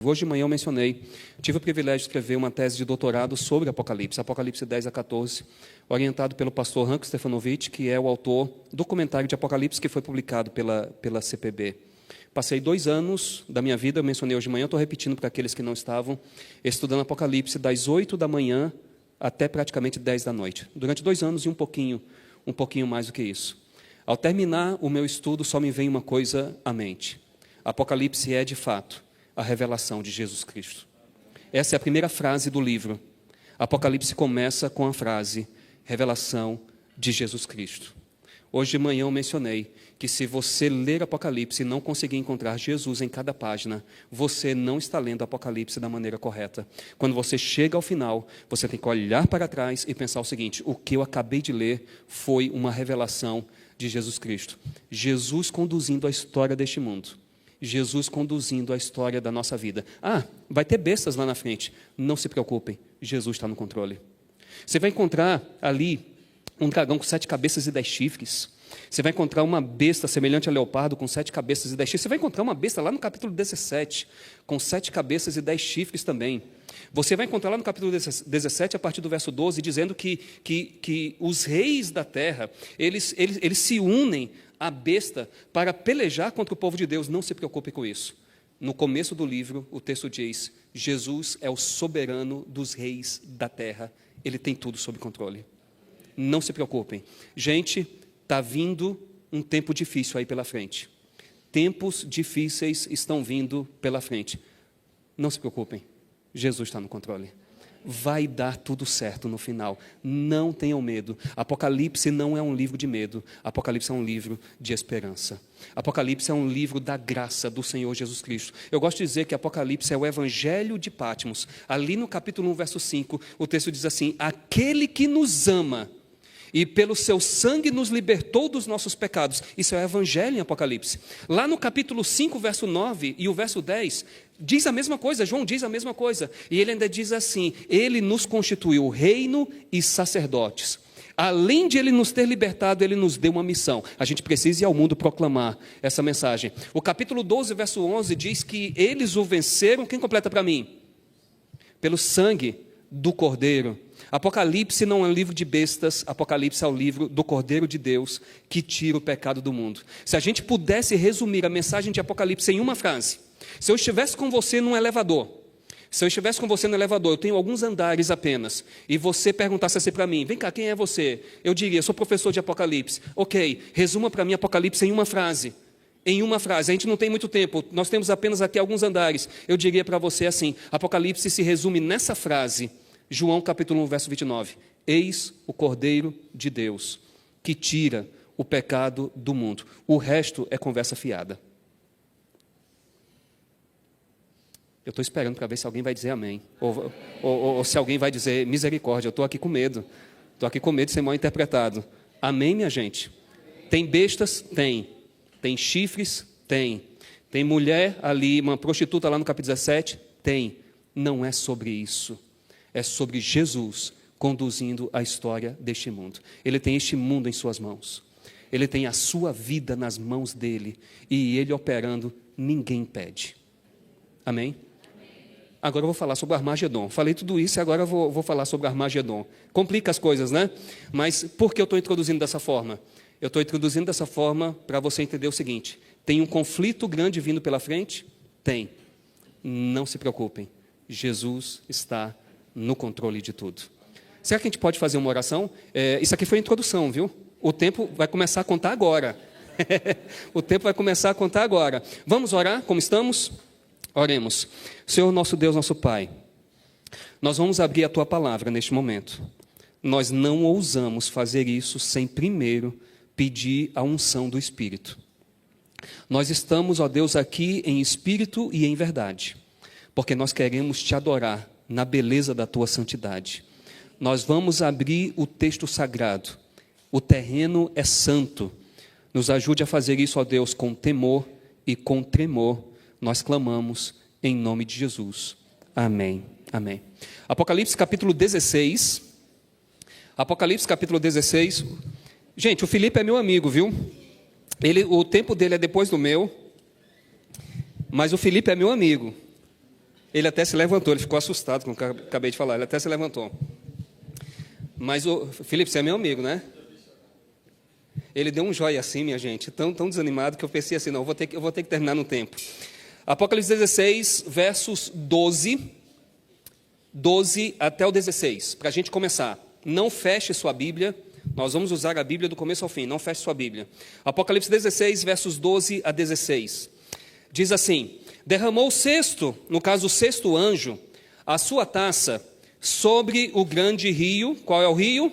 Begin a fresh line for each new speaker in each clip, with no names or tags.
Hoje de manhã eu mencionei, tive o privilégio de escrever uma tese de doutorado sobre Apocalipse 10 a 14, orientado pelo pastor Ranko Stefanovic, que é o autor do comentário de Apocalipse que foi publicado pela CPB. Passei 2 anos da minha vida, eu mencionei hoje de manhã, estou repetindo para aqueles que não estavam, estudando Apocalipse das 8 da manhã até praticamente 10 da noite. Durante 2 anos e um pouquinho mais do que isso. Ao terminar o meu estudo, só me vem uma coisa à mente. Apocalipse é, de fato, a revelação de Jesus Cristo. Essa é a primeira frase do livro. Apocalipse começa com a frase, revelação de Jesus Cristo. Hoje de manhã eu mencionei que se você ler Apocalipse e não conseguir encontrar Jesus em cada página, você não está lendo Apocalipse da maneira correta. Quando você chega ao final, você tem que olhar para trás e pensar o seguinte, o que eu acabei de ler foi uma revelação de Jesus Cristo. Jesus conduzindo a história deste mundo. Jesus conduzindo a história da nossa vida. Vai ter bestas lá na frente. Não se preocupem, Jesus está no controle. Você vai encontrar ali um dragão com 7 cabeças e 10 chifres. Você vai encontrar uma besta semelhante a leopardo com 7 cabeças e 10 chifres. Você vai encontrar uma besta lá no capítulo 17, com 7 cabeças e 10 chifres também. Você vai encontrar lá no capítulo 17, a partir do verso 12, dizendo que os reis da terra, eles se unem à besta para pelejar contra o povo de Deus. Não se preocupe com isso. No começo do livro, o texto diz, Jesus é o soberano dos reis da terra. Ele tem tudo sob controle. Não se preocupem. Gente, está vindo um tempo difícil aí pela frente. Tempos difíceis estão vindo pela frente. Não se preocupem. Jesus está no controle. Vai dar tudo certo no final. Não tenham medo. Apocalipse não é um livro de medo. Apocalipse é um livro de esperança. Apocalipse é um livro da graça do Senhor Jesus Cristo. Eu gosto de dizer que Apocalipse é o Evangelho de Patmos. Ali no capítulo 1, verso 5, o texto diz assim, aquele que nos ama e pelo seu sangue nos libertou dos nossos pecados. Isso é o Evangelho em Apocalipse. Lá no capítulo 5, verso 9 e o verso 10, diz a mesma coisa, João diz a mesma coisa. E ele ainda diz assim, ele nos constituiu reino e sacerdotes. Além de ele nos ter libertado, ele nos deu uma missão. A gente precisa ir ao mundo proclamar essa mensagem. O capítulo 12, verso 11, diz que eles o venceram. Quem completa para mim? Pelo sangue do Cordeiro. Apocalipse não é um livro de bestas, Apocalipse é o livro do Cordeiro de Deus que tira o pecado do mundo. Se a gente pudesse resumir a mensagem de Apocalipse em uma frase, se eu estivesse com você num elevador, eu tenho alguns andares apenas, e você perguntasse assim para mim, vem cá, quem é você? Eu diria, sou professor de Apocalipse. Ok, resuma para mim Apocalipse em uma frase. Em uma frase, a gente não tem muito tempo, nós temos apenas aqui alguns andares. Eu diria para você assim, Apocalipse se resume nessa frase, João capítulo 1, verso 29. Eis o Cordeiro de Deus, que tira o pecado do mundo. O resto é conversa fiada. Eu estou esperando para ver se alguém vai dizer amém. Ou se alguém vai dizer misericórdia. Eu estou aqui com medo. Estou aqui com medo de ser mal interpretado. Amém, minha gente? Tem bestas? Tem. Tem chifres? Tem. Tem mulher ali, uma prostituta lá no capítulo 17? Tem. Não é sobre isso. É sobre Jesus conduzindo a história deste mundo. Ele tem este mundo em suas mãos. Ele tem a sua vida nas mãos dele. E ele operando, ninguém impede. Amém? Agora eu vou falar sobre Armagedon. Falei tudo isso e agora eu vou falar sobre Armagedon. Complica as coisas, né? Mas por que eu estou introduzindo dessa forma? Eu estou introduzindo dessa forma para você entender o seguinte. Tem um conflito grande vindo pela frente? Tem. Não se preocupem. Jesus está no controle de tudo. Será que a gente pode fazer uma oração? Isso aqui foi a introdução, viu? O tempo vai começar a contar agora. O tempo vai começar a contar agora. Vamos orar como estamos? Oremos. Senhor, nosso Deus, nosso Pai, nós vamos abrir a Tua palavra neste momento. Nós não ousamos fazer isso sem primeiro pedir a unção do Espírito. Nós estamos, ó Deus, aqui em espírito e em verdade, porque nós queremos Te adorar na beleza da Tua santidade. Nós vamos abrir o texto sagrado. O terreno é santo. Nos ajude a fazer isso, ó Deus, com temor e com tremor. Nós clamamos em nome de Jesus. Amém. Amém. Apocalipse capítulo 16. Apocalipse capítulo 16. Gente, o Felipe é meu amigo, viu? O tempo dele é depois do meu. Mas o Felipe é meu amigo. Ele até se levantou, ele ficou assustado com o que eu acabei de falar, ele até se levantou. Mas, Felipe, você é meu amigo, né? Ele deu um joia assim, minha gente, tão desanimado que eu pensei assim, não, eu vou ter que terminar no tempo. Apocalipse 16, versos 12 até o 16, para a gente começar. Não feche sua Bíblia, nós vamos usar a Bíblia do começo ao fim, não feche sua Bíblia. Apocalipse 16, versos 12 a 16. Diz assim: derramou o sexto, no caso o sexto anjo, a sua taça sobre o grande rio. Qual é o rio?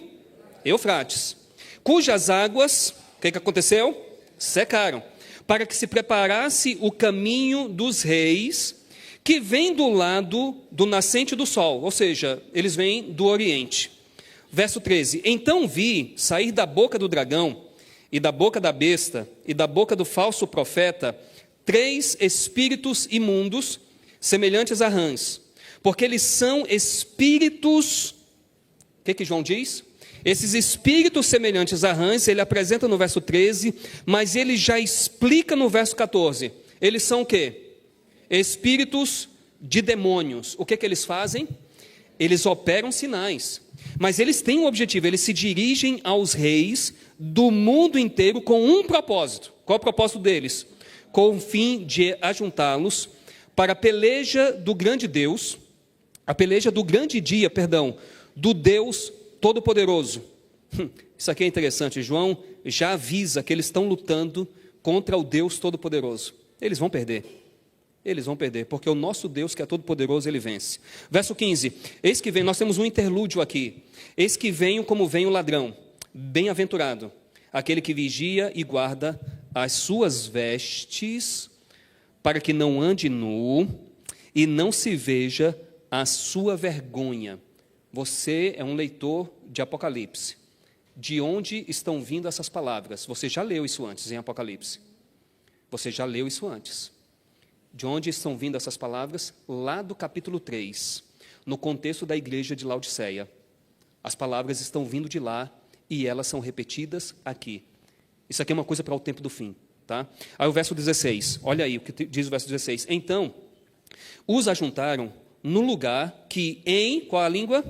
Eufrates. Cujas águas, o que aconteceu? Secaram, para que se preparasse o caminho dos reis, que vem do lado do nascente do sol, ou seja, eles vêm do oriente. Verso 13, então vi sair da boca do dragão, e da boca da besta, e da boca do falso profeta, 3 espíritos imundos, semelhantes a rãs, porque eles são espíritos, o que João diz? Esses espíritos semelhantes a rãs, ele apresenta no verso 13, mas ele já explica no verso 14. Eles são o quê? Espíritos de demônios. O que eles fazem? Eles operam sinais, mas eles têm um objetivo, eles se dirigem aos reis do mundo inteiro com um propósito. Qual é o propósito deles? Com o fim de ajuntá-los para a peleja do grande Deus, a peleja do grande dia, do Deus Todo-Poderoso. Isso aqui é interessante, João já avisa que eles estão lutando contra o Deus Todo-Poderoso. Eles vão perder, porque o nosso Deus, que é Todo-Poderoso, ele vence. Verso 15, eis que vem, nós temos um interlúdio aqui. Eis que venho como vem o ladrão, bem-aventurado, aquele que vigia e guarda as suas vestes, para que não ande nu e não se veja a sua vergonha. Você é um leitor de Apocalipse. De onde estão vindo essas palavras? Você já leu isso antes em Apocalipse. Você já leu isso antes. De onde estão vindo essas palavras? Lá do capítulo 3, no contexto da igreja de Laodiceia. As palavras estão vindo de lá e elas são repetidas aqui. Isso aqui é uma coisa para o tempo do fim. Tá? Aí o verso 16, olha aí o que diz o verso 16. Então, os ajuntaram no lugar que qual a língua?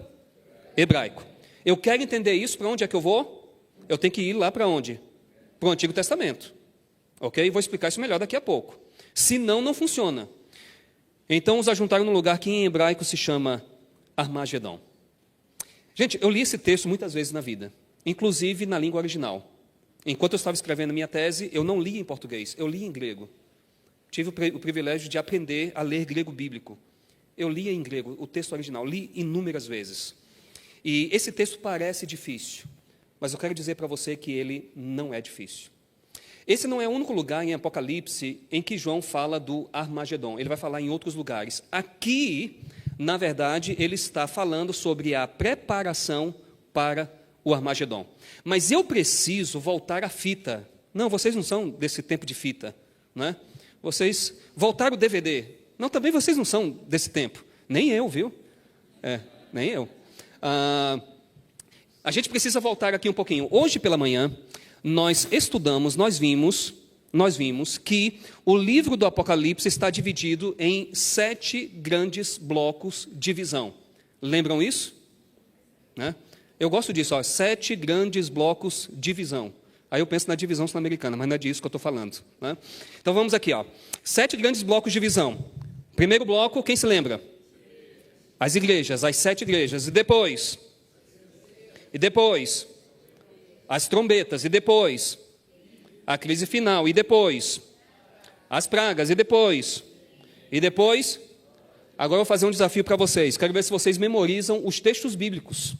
Hebraico. Eu quero entender isso, para onde é que eu vou? Eu tenho que ir lá para onde? Para o Antigo Testamento. Ok? Vou explicar isso melhor daqui a pouco. Senão, não funciona. Então, os ajuntaram no lugar que em hebraico se chama Armagedon. Gente, eu li esse texto muitas vezes na vida, inclusive na língua original. Enquanto eu estava escrevendo a minha tese, eu não li em português, eu li em grego. Tive o privilégio de aprender a ler grego bíblico. Eu li em grego o texto original, li inúmeras vezes. E esse texto parece difícil, mas eu quero dizer para você que ele não é difícil. Esse não é o único lugar em Apocalipse em que João fala do Armagedon. Ele vai falar em outros lugares. Aqui, na verdade, ele está falando sobre a preparação para o Armagedon. Mas eu preciso voltar à fita. Não, vocês não são desse tempo de fita, né? Vocês voltaram o DVD. Não, também vocês não são desse tempo. Nem eu, viu? Nem eu. A gente precisa voltar aqui um pouquinho. Hoje pela manhã, nós vimos que o livro do Apocalipse está dividido em 7 grandes blocos de visão. Lembram isso? Né? Eu gosto disso, 7 grandes blocos de visão. Aí eu penso na divisão sul-americana, mas não é disso que eu estou falando. Né? Então vamos aqui, 7 grandes blocos de visão. Primeiro bloco, quem se lembra? As igrejas, as 7 igrejas. E depois, as trombetas. E depois, a crise final. E depois, as pragas. E depois, agora eu vou fazer um desafio para vocês. Quero ver se vocês memorizam os textos bíblicos.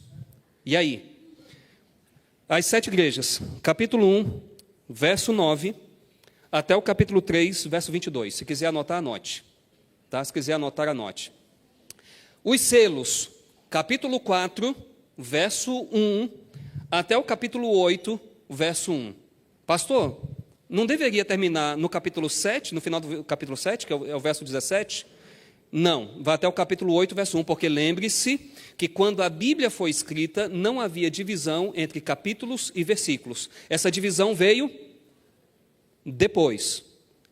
E aí? As 7 igrejas, capítulo 1, verso 9, até o capítulo 3, verso 22. Se quiser anotar, anote. Tá? Se quiser anotar, anote. Os selos, capítulo 4, verso 1, até o capítulo 8, verso 1. Pastor, não deveria terminar no capítulo 7, no final do capítulo 7, que é o verso 17? Não, vai até o capítulo 8, verso 1, porque lembre-se que quando a Bíblia foi escrita, não havia divisão entre capítulos e versículos. Essa divisão veio depois.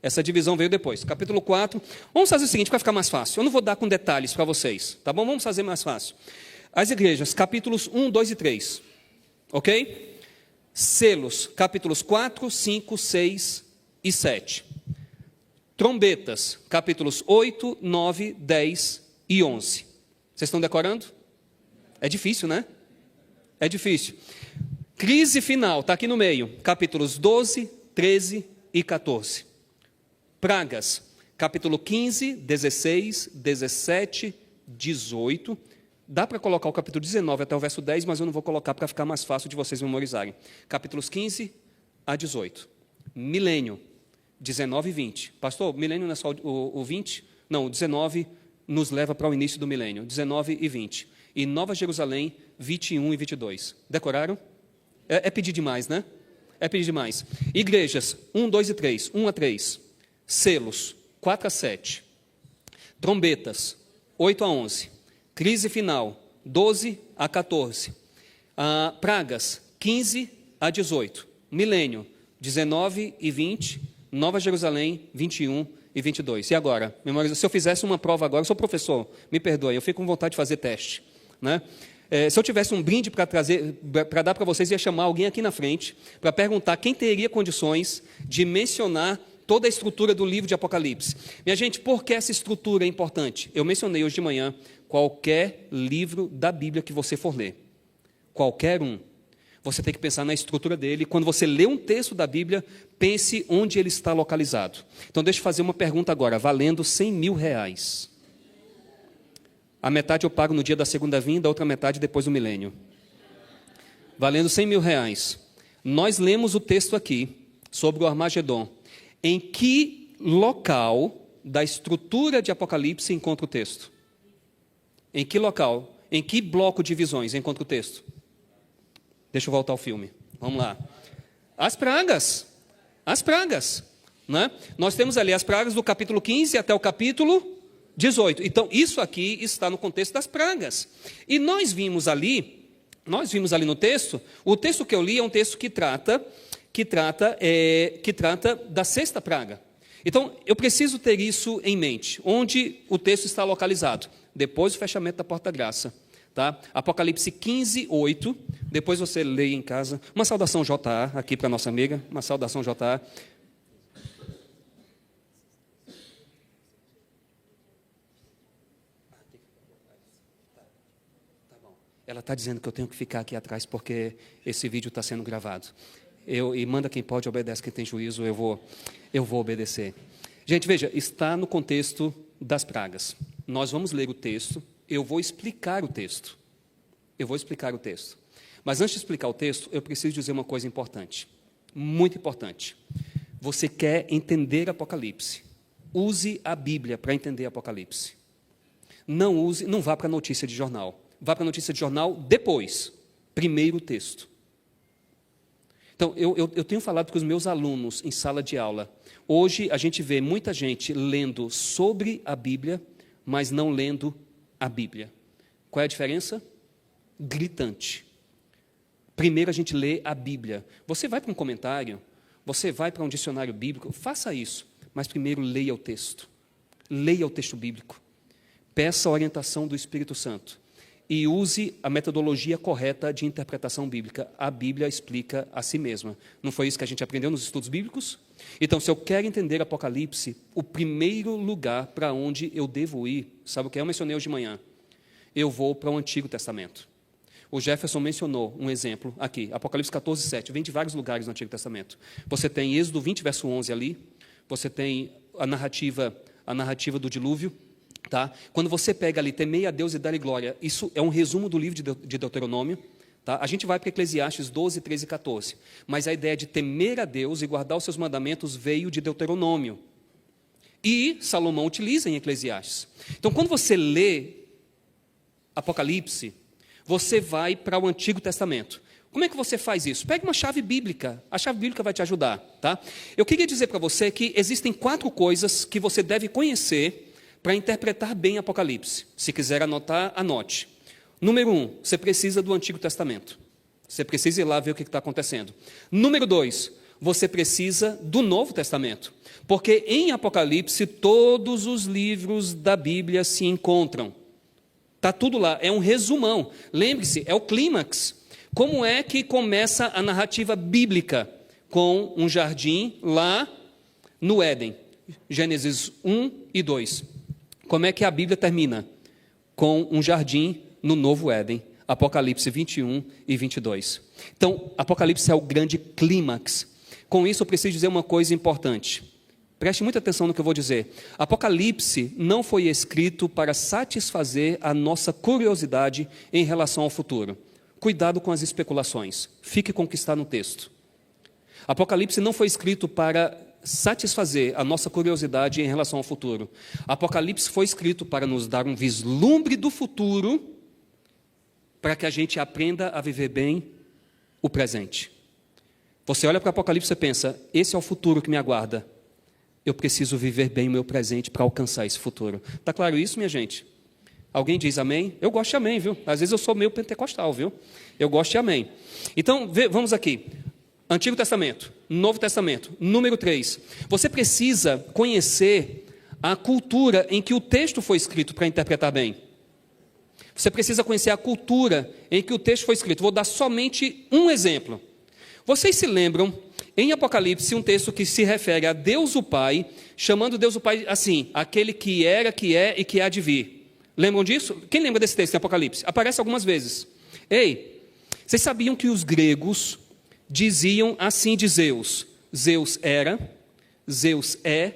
Essa divisão veio depois. Capítulo 4. Vamos fazer o seguinte, para ficar mais fácil. Eu não vou dar com detalhes para vocês, tá bom? Vamos fazer mais fácil. As igrejas, capítulos 1, 2 e 3. Ok? Selos, capítulos 4, 5, 6 e 7. Trombetas, capítulos 8, 9, 10 e 11. Vocês estão decorando? É difícil, né? É difícil. Crise final, está aqui no meio. Capítulos 12, 13 e 14. Pragas, capítulo 15, 16, 17, 18. Dá para colocar o capítulo 19 até o verso 10, mas eu não vou colocar para ficar mais fácil de vocês memorizarem. Capítulos 15 a 18. Milênio, 19 e 20. Pastor, o milênio não é só o 20? Não, o 19 nos leva para o início do milênio. 19 e 20. E Nova Jerusalém, 21 e 22. Decoraram? É pedir demais, né? É pedir demais. Igrejas, 1, 2 e 3. 1 a 3. Selos, 4 a 7. Trombetas, 8 a 11. Crise final, 12 a 14. Pragas, 15 a 18. Milênio, 19 e 20. Nova Jerusalém, 21 e 22. E agora? Memoriza. Se eu fizesse uma prova agora, eu sou professor, me perdoe, eu fico com vontade de fazer teste, né? Se eu tivesse um brinde para dar para vocês, ia chamar alguém aqui na frente para perguntar quem teria condições de mencionar toda a estrutura do livro de Apocalipse. Minha gente, por que essa estrutura é importante? Eu mencionei hoje de manhã, qualquer livro da Bíblia que você for ler, qualquer um, você tem que pensar na estrutura dele. Quando você lê um texto da Bíblia, pense onde ele está localizado. Então, deixa eu fazer uma pergunta agora, valendo R$100.000. A metade eu pago no dia da segunda vinda, a outra metade depois do milênio. Valendo R$100.000. Nós lemos o texto aqui, sobre o Armagedon. Em que local da estrutura de Apocalipse encontra o texto? Em que local? Em que bloco de visões encontra o texto? Deixa eu voltar ao filme. Vamos lá. As pragas. As pragas. Né? Nós temos ali as pragas do capítulo 15 até o capítulo 18. Então, isso aqui está no contexto das pragas. E nós vimos ali no texto, o texto que eu li é um texto que trata da sexta praga. Então, eu preciso ter isso em mente, onde o texto está localizado. Depois do fechamento da porta-graça. Tá? Apocalipse 15, 8. Depois você lê em casa. Uma saudação JA aqui para a nossa amiga. Uma saudação JA. Ela está dizendo que eu tenho que ficar aqui atrás porque esse vídeo está sendo gravado. E manda quem pode, obedece quem tem juízo, eu vou obedecer. Gente, veja, está no contexto das pragas. Nós vamos ler o texto, eu vou explicar o texto. Mas antes de explicar o texto, eu preciso dizer uma coisa importante, muito importante. Você quer entender Apocalipse, use a Bíblia para entender Apocalipse. Não vá para a notícia de jornal. Vá para a notícia de jornal depois, primeiro o texto. Então, eu tenho falado com os meus alunos em sala de aula. Hoje a gente vê muita gente lendo sobre a Bíblia, mas não lendo a Bíblia. Qual é a diferença? Gritante. Primeiro a gente lê a Bíblia. Você vai para um comentário, você vai para um dicionário bíblico, faça isso, mas primeiro leia o texto. Leia o texto bíblico. Peça a orientação do Espírito Santo. E use a metodologia correta de interpretação bíblica. A Bíblia explica a si mesma. Não foi isso que a gente aprendeu nos estudos bíblicos? Então, se eu quero entender Apocalipse, o primeiro lugar para onde eu devo ir, sabe o que eu mencionei hoje de manhã? Eu vou para o Antigo Testamento. O Jefferson mencionou um exemplo aqui, Apocalipse 14, 7, vem de vários lugares no Antigo Testamento. Você tem Êxodo 20, verso 11 ali, você tem a narrativa do dilúvio. Tá? Quando você pega ali, temei a Deus e dar-lhe glória, isso é um resumo do livro de Deuteronômio. Tá? A gente vai para Eclesiastes 12, 13 e 14. Mas a ideia de temer a Deus e guardar os seus mandamentos veio de Deuteronômio. E Salomão utiliza em Eclesiastes. Então, quando você lê Apocalipse, você vai para o Antigo Testamento. Como é que você faz isso? Pegue uma chave bíblica. A chave bíblica vai te ajudar. Tá? Eu queria dizer para você que existem 4 coisas que você deve conhecer para interpretar bem Apocalipse. Se quiser anotar, anote. Número 1, você precisa do Antigo Testamento. Você precisa ir lá ver o que está acontecendo. Número 2, você precisa do Novo Testamento. Porque em Apocalipse, todos os livros da Bíblia se encontram. Está tudo lá, é um resumão. Lembre-se, é o clímax. Como é que começa a narrativa bíblica? Com um jardim lá no Éden. Gênesis 1 e 2. Como é que a Bíblia termina? Com um jardim no Novo Éden. Apocalipse 21 e 22. Então, Apocalipse é o grande clímax. Com isso, eu preciso dizer uma coisa importante. Preste muita atenção no que eu vou dizer. Apocalipse não foi escrito para satisfazer a nossa curiosidade em relação ao futuro. Cuidado com as especulações. Fique com o que está no texto. Apocalipse não foi escrito para satisfazer a nossa curiosidade em relação ao futuro. Apocalipse foi escrito para nos dar um vislumbre do futuro, para que a gente aprenda a viver bem o presente. Você olha para o Apocalipse e pensa, esse é o futuro que me aguarda. Eu preciso viver bem o meu presente para alcançar esse futuro. Está claro isso, minha gente? Alguém diz amém? Eu gosto de amém, viu? Às vezes eu sou meio pentecostal, viu? Eu gosto de amém. Então, vamos aqui. Antigo Testamento, Novo Testamento, número 3. Você precisa conhecer a cultura em que o texto foi escrito para interpretar bem. Você precisa conhecer a cultura em que o texto foi escrito. Vou dar somente um exemplo. Vocês se lembram, em Apocalipse, um texto que se refere a Deus o Pai, chamando Deus o Pai assim, aquele que era, que é e que há de vir. Lembram disso? Quem lembra desse texto em Apocalipse? Aparece algumas vezes. Ei, vocês sabiam que os gregos diziam assim de Zeus? Zeus era, Zeus é,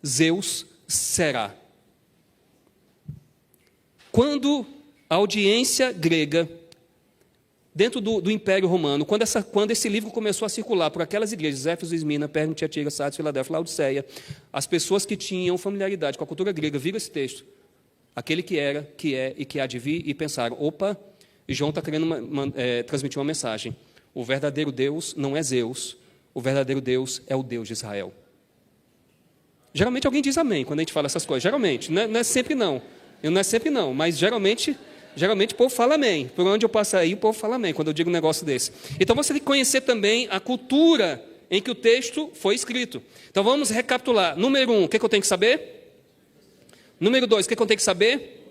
Zeus será. Quando a audiência grega, dentro do Império Romano, quando esse livro começou a circular por aquelas igrejas, Éfeso, Esmirna, Pérgamo, Tiatira, Sardes, Filadélfia, Laodiceia, as pessoas que tinham familiaridade com a cultura grega viram esse texto, aquele que era, que é e que há de vir, e pensaram, opa, João está querendo transmitir uma mensagem. O verdadeiro Deus não é Zeus, o verdadeiro Deus é o Deus de Israel. Geralmente alguém diz amém quando a gente fala essas coisas, geralmente, não é sempre não. Não é sempre não, mas geralmente o povo fala amém. Por onde eu passo aí, o povo fala amém, quando eu digo um negócio desse. Então, você tem que conhecer também a cultura em que o texto foi escrito. Então, vamos recapitular. Número 1, o que eu tenho que saber? Número 2, o que eu tenho que saber?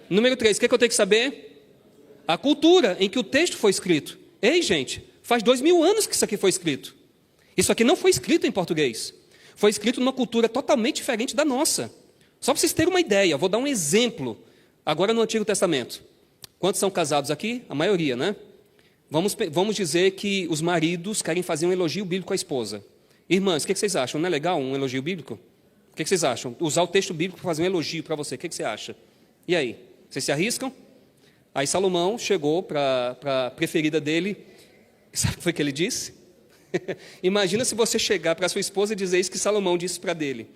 Número 3, o que eu tenho que saber? A cultura em que o texto foi escrito. Ei, gente, faz 2000 anos que isso aqui foi escrito. Isso aqui não foi escrito em português. Foi escrito numa cultura totalmente diferente da nossa. Só para vocês terem uma ideia, vou dar um exemplo. Agora no Antigo Testamento. Quantos são casados aqui? A maioria, né? Vamos dizer que os maridos querem fazer um elogio bíblico à esposa. Irmãs, o que vocês acham? Não é legal um elogio bíblico? O que vocês acham? Usar o texto bíblico para fazer um elogio para você. O que você acha? E aí? Vocês se arriscam? Aí Salomão chegou para a preferida dele. Sabe o que foi que ele disse? Imagina se você chegar para a sua esposa e dizer isso que Salomão disse para dele.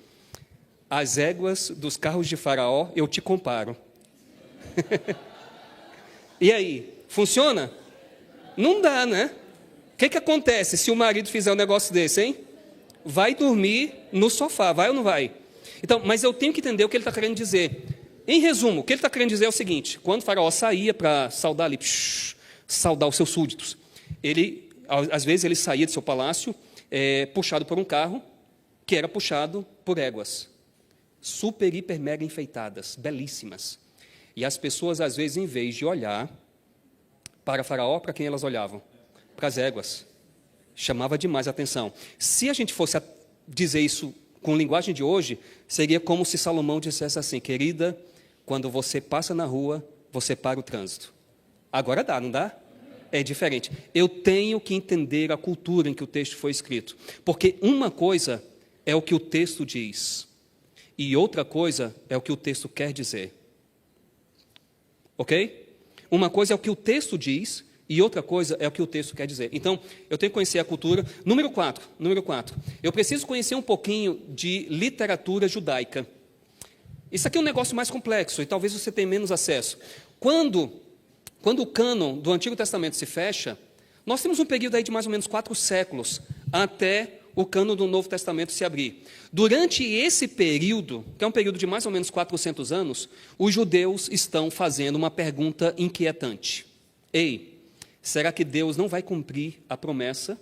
As éguas dos carros de Faraó, eu te comparo. E aí, funciona? Não dá, né? O que acontece se o marido fizer um negócio desse, hein? Vai dormir no sofá, vai ou não vai? Então, mas eu tenho que entender o que ele está querendo dizer. Em resumo, o que ele está querendo dizer é o seguinte: quando o Faraó saía para saudar ali, saudar os seus súditos, às vezes ele saía de seu palácio puxado por um carro que era puxado por éguas, super, hiper, mega enfeitadas, belíssimas. E as pessoas, às vezes, em vez de olhar para Faraó, para quem elas olhavam? Para as éguas. Chamava demais a atenção. Se a gente fosse dizer isso com linguagem de hoje, seria como se Salomão dissesse assim: querida, quando você passa na rua, você para o trânsito. Agora dá, não dá? É diferente. Eu tenho que entender a cultura em que o texto foi escrito. Porque uma coisa é o que o texto diz, e outra coisa é o que o texto quer dizer. Ok? Uma coisa é o que o texto diz e outra coisa é o que o texto quer dizer. Então, eu tenho que conhecer a cultura. Número 4. Eu preciso conhecer um pouquinho de literatura judaica. Isso aqui é um negócio mais complexo e talvez você tenha menos acesso. Quando o cânon do Antigo Testamento se fecha, nós temos um período aí de mais ou menos 4 séculos até o cânon do Novo Testamento se abrir. Durante esse período, que é um período de mais ou menos 400 anos, os judeus estão fazendo uma pergunta inquietante. Ei, será que Deus não vai cumprir a promessa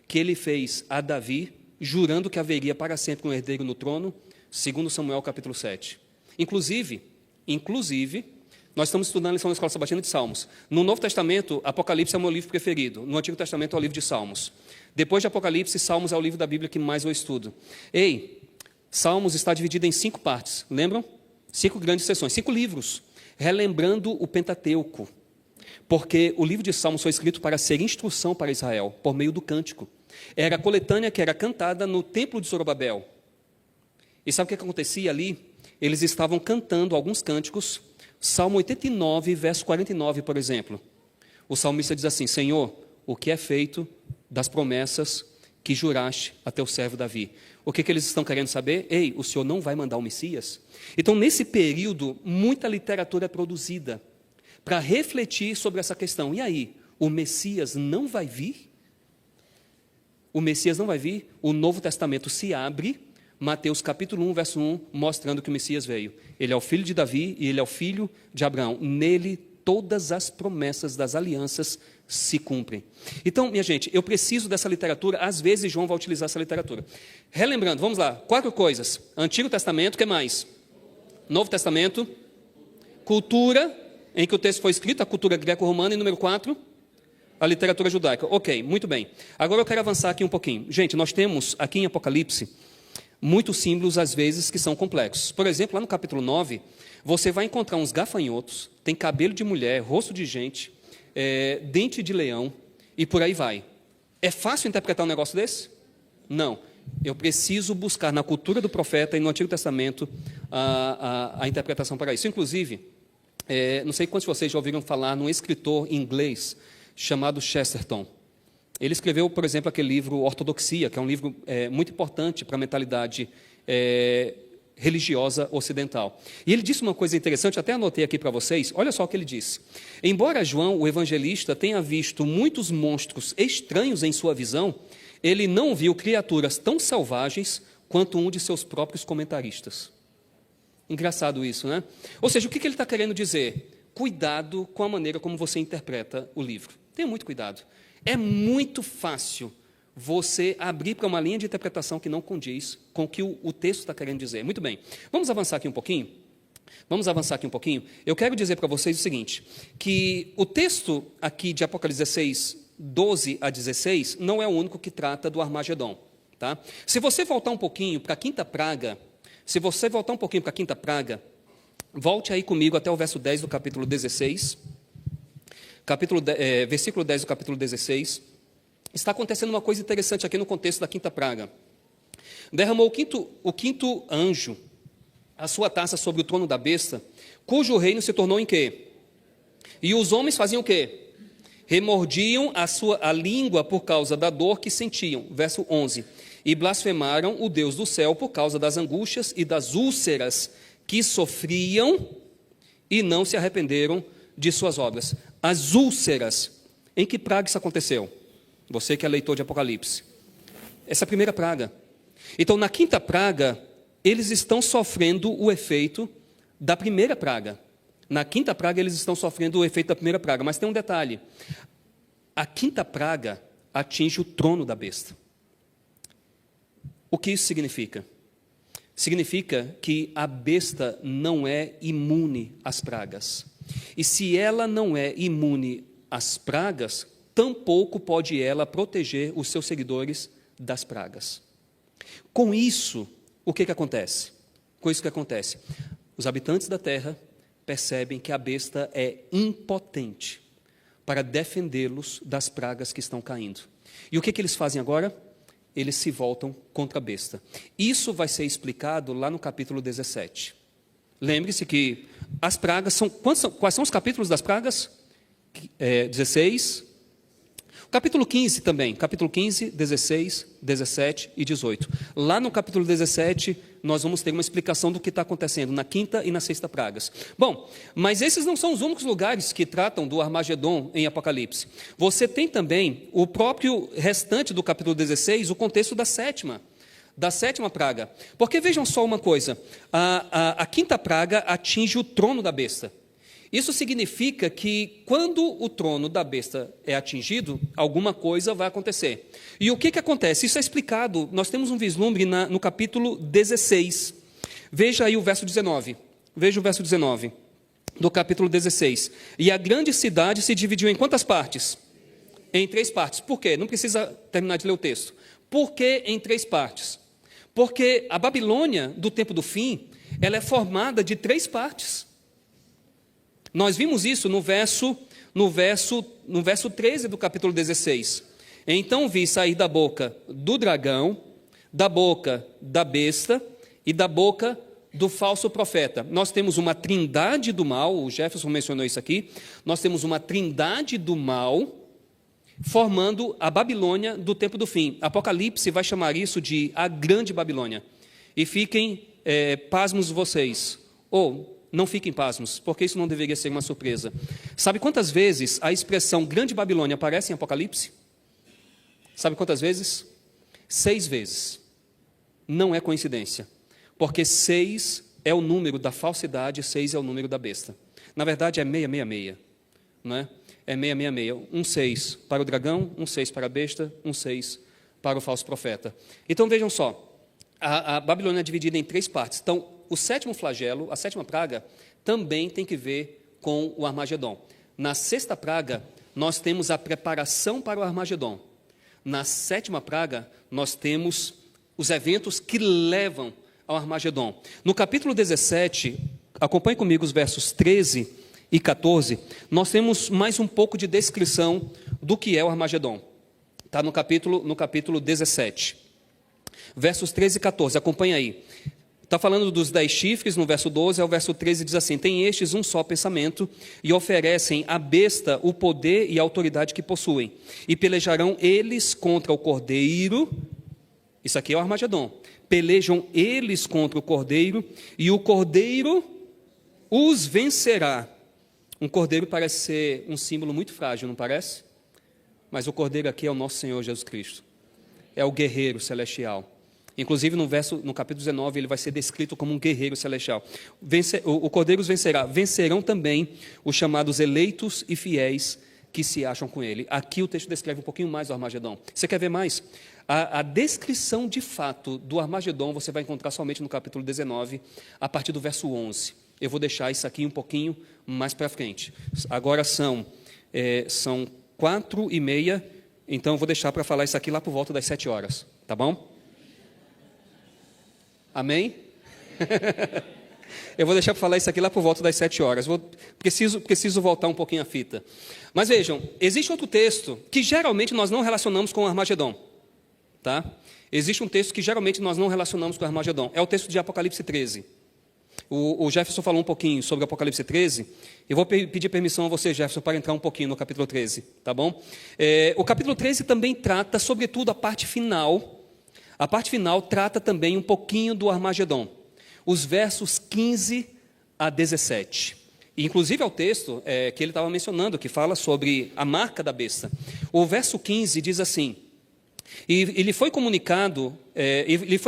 que ele fez a Davi, jurando que haveria para sempre um herdeiro no trono, segundo Samuel capítulo 7. Inclusive, nós estamos estudando a lição da Escola Sabatina de Salmos. No Novo Testamento, Apocalipse é o meu livro preferido. No Antigo Testamento é o livro de Salmos. Depois de Apocalipse, Salmos é o livro da Bíblia que mais eu estudo. Salmos está dividido em 5 partes, lembram? 5 grandes seções, 5 livros, relembrando o Pentateuco. Porque o livro de Salmos foi escrito para ser instrução para Israel, por meio do cântico. Era a coletânea que era cantada no templo de Zorobabel. E sabe o que acontecia ali? Eles estavam cantando alguns cânticos. Salmo 89, verso 49, por exemplo. O salmista diz assim: Senhor, o que é feito das promessas que juraste a teu servo Davi? O que eles estão querendo saber? O Senhor não vai mandar o Messias? Então, nesse período, muita literatura é produzida para refletir sobre essa questão. E aí, o Messias não vai vir? O Messias não vai vir? O Novo Testamento se abre, Mateus capítulo 1, verso 1, mostrando que o Messias veio. Ele é o filho de Davi e ele é o filho de Abraão. Nele, todas as promessas das alianças se cumprem. Então, minha gente, eu preciso dessa literatura. Às vezes, João vai utilizar essa literatura. Relembrando, vamos lá, 4 coisas. Antigo Testamento, o que mais? Novo Testamento, cultura, em que o texto foi escrito, a cultura greco-romana, e número 4, a literatura judaica. Ok, muito bem. Agora eu quero avançar aqui um pouquinho. Gente, nós temos aqui em Apocalipse muitos símbolos, às vezes, que são complexos. Por exemplo, lá no capítulo 9, você vai encontrar uns gafanhotos, tem cabelo de mulher, rosto de gente, dente de leão, e por aí vai. É fácil interpretar um negócio desse? Não. Eu preciso buscar na cultura do profeta e no Antigo Testamento a interpretação para isso. Inclusive, não sei quantos de vocês já ouviram falar num escritor inglês chamado Chesterton. Ele escreveu, por exemplo, aquele livro Ortodoxia, que é um livro muito importante para a mentalidade religiosa ocidental. E ele disse uma coisa interessante, até anotei aqui para vocês, olha só o que ele disse. Embora João, o evangelista, tenha visto muitos monstros estranhos em sua visão, ele não viu criaturas tão selvagens quanto um de seus próprios comentaristas. Engraçado isso, né? Ou seja, o que ele está querendo dizer? Cuidado com a maneira como você interpreta o livro. Tenha muito cuidado. É muito fácil você abrir para uma linha de interpretação que não condiz com o que o texto está querendo dizer. Muito bem, vamos avançar aqui um pouquinho? Eu quero dizer para vocês o seguinte, que o texto aqui de Apocalipse 16, 12 a 16, não é o único que trata do Armagedon. Tá? Se você voltar um pouquinho para a quinta praga, volte aí comigo até o verso 10 do capítulo 16, versículo 10 do capítulo 16, está acontecendo uma coisa interessante aqui no contexto da quinta praga. Derramou o quinto anjo a sua taça sobre o trono da besta, cujo reino se tornou em quê? E os homens faziam o quê? Remordiam a língua por causa da dor que sentiam. Verso 11. E blasfemaram o Deus do céu por causa das angústias e das úlceras que sofriam e não se arrependeram de suas obras. As úlceras. Em que praga isso aconteceu? Você que é leitor de Apocalipse. Essa é a primeira praga. Então, na quinta praga, eles estão sofrendo o efeito da primeira praga. Na quinta praga, eles estão sofrendo o efeito da primeira praga. Mas tem um detalhe. A quinta praga atinge o trono da besta. O que isso significa? Significa que a besta não é imune às pragas. E se ela não é imune às pragas, tampouco pode ela proteger os seus seguidores das pragas. Com isso, o que acontece? Os habitantes da terra percebem que a besta é impotente para defendê-los das pragas que estão caindo. E o que eles fazem agora? Eles se voltam contra a besta. Isso vai ser explicado lá no capítulo 17. Lembre-se que as pragas são... Quais são os capítulos das pragas? 16. Capítulo 15 também. Capítulo 15, 16, 17 e 18. Lá no capítulo 17, nós vamos ter uma explicação do que está acontecendo na quinta e na sexta pragas. Bom, mas esses não são os únicos lugares que tratam do Armagedon em Apocalipse. Você tem também o próprio restante do capítulo 16, o contexto da sétima praga. Porque vejam só uma coisa, a quinta praga atinge o trono da besta. Isso significa que quando o trono da besta é atingido, alguma coisa vai acontecer. E o que acontece? Isso é explicado, nós temos um vislumbre no capítulo 16. Veja aí o verso 19. Veja o verso 19 do capítulo 16. E a grande cidade se dividiu em quantas partes? Em 3 partes. Por quê? Não precisa terminar de ler o texto. Por que em 3 partes? Porque a Babilônia, do tempo do fim, ela é formada de 3 partes. Nós vimos isso no verso 13 do capítulo 16. Então vi sair da boca do dragão, da boca da besta e da boca do falso profeta. Nós temos uma trindade do mal, o Jefferson mencionou isso aqui, nós temos uma trindade do mal formando a Babilônia do tempo do fim. Apocalipse vai chamar isso de a grande Babilônia. E fiquem pasmos vocês, ou não fiquem pasmos, porque isso não deveria ser uma surpresa. Sabe quantas vezes a expressão grande Babilônia aparece em Apocalipse? Sabe quantas vezes? 6 vezes. Não é coincidência, porque 6 é o número da falsidade, 6 é o número da besta. Na verdade é 666, não é? É 666, um 6 para o dragão, um 6 para a besta, um 6 para o falso profeta. Então vejam só, a Babilônia é dividida em 3 partes. Então, o 7º flagelo, a 7ª praga, também tem que ver com o Armagedon. Na 6ª praga, nós temos a preparação para o Armagedon. Na 7ª praga, nós temos os eventos que levam ao Armagedon. No capítulo 17, acompanhe comigo os versos 13 e 14, nós temos mais um pouco de descrição do que é o Armagedon. Está no capítulo 17, versos 13 e 14, acompanhe aí. Está falando dos 10 chifres, no verso 12, ao verso 13 diz assim: tem estes um só pensamento, e oferecem à besta o poder e a autoridade que possuem, e pelejarão eles contra o cordeiro. Isso aqui é o Armagedon. Pelejam eles contra o cordeiro, e o cordeiro os vencerá. Um cordeiro parece ser um símbolo muito frágil, não parece? Mas o cordeiro aqui é o nosso Senhor Jesus Cristo. É o guerreiro celestial. Inclusive, no capítulo 19, ele vai ser descrito como um guerreiro celestial. O cordeiro os vencerá. Vencerão também os chamados eleitos e fiéis que se acham com ele. Aqui o texto descreve um pouquinho mais do Armagedon. Você quer ver mais? A descrição de fato do Armagedon você vai encontrar somente no capítulo 19, a partir do verso 11. Eu vou deixar isso aqui um pouquinho mais para frente. Agora são 4:30, então eu vou deixar para falar isso aqui lá por volta das 7 horas. Tá bom? Amém? Eu vou deixar para falar isso aqui lá por volta das 7 horas. Preciso voltar um pouquinho a fita. Mas vejam, existe outro texto que geralmente nós não relacionamos com o Armagedon. Tá? Existe um texto que geralmente nós não relacionamos com o Armagedon. É o texto de Apocalipse 13. O Jefferson falou um pouquinho sobre Apocalipse 13. Eu vou pedir permissão a você, Jefferson, para entrar um pouquinho no capítulo 13. Tá bom? O capítulo 13 também trata, sobretudo, a parte final. A parte final trata também um pouquinho do Armagedon. Os versos 15 a 17. E, inclusive, é o texto que ele estava mencionando, que fala sobre a marca da besta. O verso 15 diz assim: e lhe foi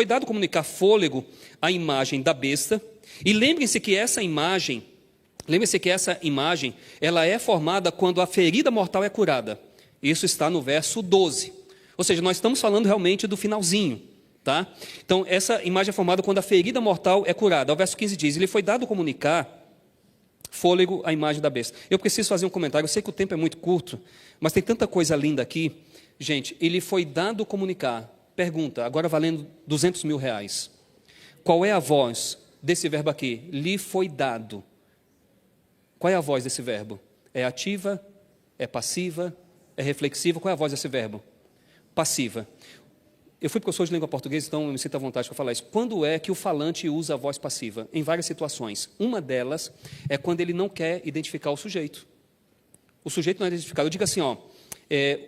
dado comunicar fôlego à imagem da besta. E lembrem-se que essa imagem, ela é formada quando a ferida mortal é curada. Isso está no verso 12. Ou seja, nós estamos falando realmente do finalzinho, tá? Então, essa imagem é formada quando a ferida mortal é curada. O verso 15 diz: ele foi dado comunicar fôlego à imagem da besta. Eu preciso fazer um comentário, eu sei que o tempo é muito curto, mas tem tanta coisa linda aqui. Gente, ele foi dado comunicar. Pergunta, agora valendo R$200 mil. Qual é a voz desse verbo aqui? Lhe foi dado. Qual é a voz desse verbo? É ativa? É passiva? É reflexiva? Qual é a voz desse verbo? Passiva. Eu fui professor de língua portuguesa, então eu me sinto à vontade para falar isso. Quando é que o falante usa a voz passiva? Em várias situações. Uma delas é quando ele não quer identificar o sujeito. O sujeito não é identificado. Eu digo assim,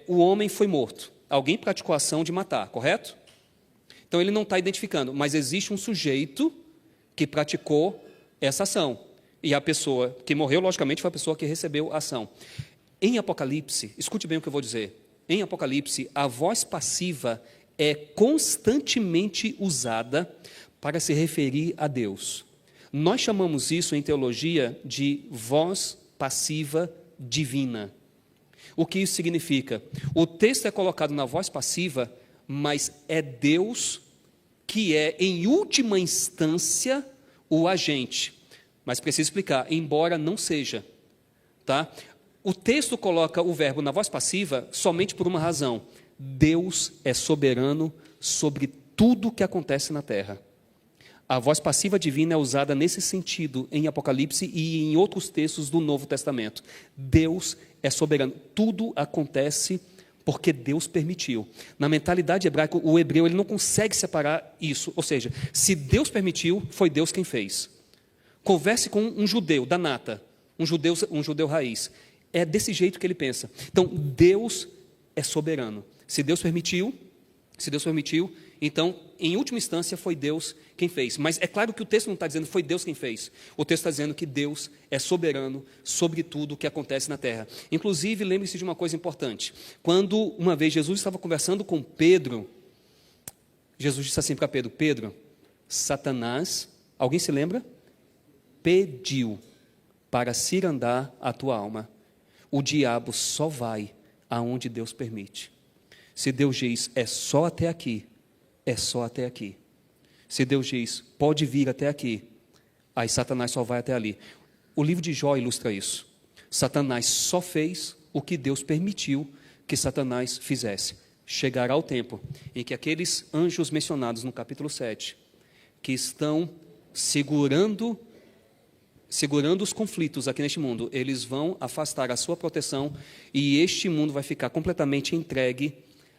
o homem foi morto. Alguém praticou a ação de matar, correto? Então ele não está identificando, mas existe um sujeito que praticou essa ação. E a pessoa que morreu, logicamente, foi a pessoa que recebeu a ação. Em Apocalipse, escute bem o que eu vou dizer. Em Apocalipse, a voz passiva é constantemente usada para se referir a Deus. Nós chamamos isso em teologia de voz passiva divina. O que isso significa? O texto é colocado na voz passiva, mas é Deus que é, em última instância, o agente. Mas preciso explicar, embora não seja. Tá? O texto coloca o verbo na voz passiva somente por uma razão. Deus é soberano sobre tudo que acontece na terra. A voz passiva divina é usada nesse sentido em Apocalipse e em outros textos do Novo Testamento. Deus é soberano. Tudo acontece porque Deus permitiu. Na mentalidade hebraica, o hebreu ele não consegue separar isso. Ou seja, se Deus permitiu, foi Deus quem fez. Converse com um judeu da nata, um judeu raiz. É desse jeito que ele pensa. Então, Deus é soberano. Se Deus permitiu, então, em última instância, foi Deus quem fez. Mas é claro que o texto não está dizendo que foi Deus quem fez. O texto está dizendo que Deus é soberano sobre tudo o que acontece na terra. Inclusive, lembre-se de uma coisa importante. Quando, uma vez, Jesus estava conversando com Pedro, Jesus disse assim para Pedro, Pedro, Satanás, alguém se lembra? Pediu para cirandar a tua alma. O diabo só vai aonde Deus permite. Se Deus diz, é só até aqui, é só até aqui. Se Deus diz, pode vir até aqui, aí Satanás só vai até ali. O livro de Jó ilustra isso. Satanás só fez o que Deus permitiu que Satanás fizesse. Chegará o tempo em que aqueles anjos mencionados no capítulo 7, que estão segurando os conflitos aqui neste mundo, eles vão afastar a sua proteção e este mundo vai ficar completamente entregue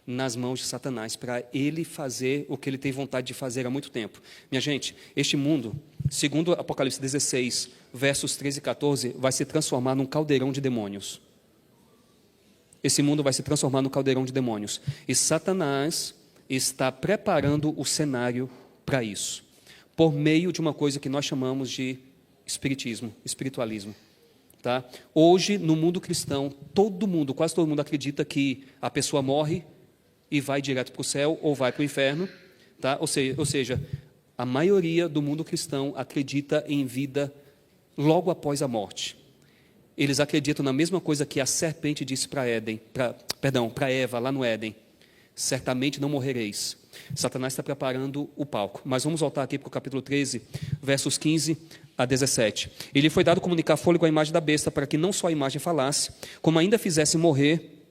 nas mãos de Satanás, para ele fazer o que ele tem vontade de fazer há muito tempo. Minha gente, este mundo, segundo Apocalipse 16, versos 13 e 14, vai se transformar num caldeirão de demônios. Esse mundo vai se transformar num caldeirão de demônios. E Satanás está preparando o cenário para isso, por meio de uma coisa que nós chamamos de espiritualismo. Tá? Hoje, no mundo cristão, quase todo mundo acredita que a pessoa morre e vai direto para o céu ou vai para o inferno. Tá? Ou seja, a maioria do mundo cristão acredita em vida logo após a morte. Eles acreditam na mesma coisa que a serpente disse para Eva, lá no Éden. Certamente não morrereis. Satanás está preparando o palco. Mas vamos voltar aqui para o capítulo 13, versos 15 a 17. Ele foi dado comunicar fôlego à imagem da besta, para que não só a imagem falasse, como ainda fizesse morrer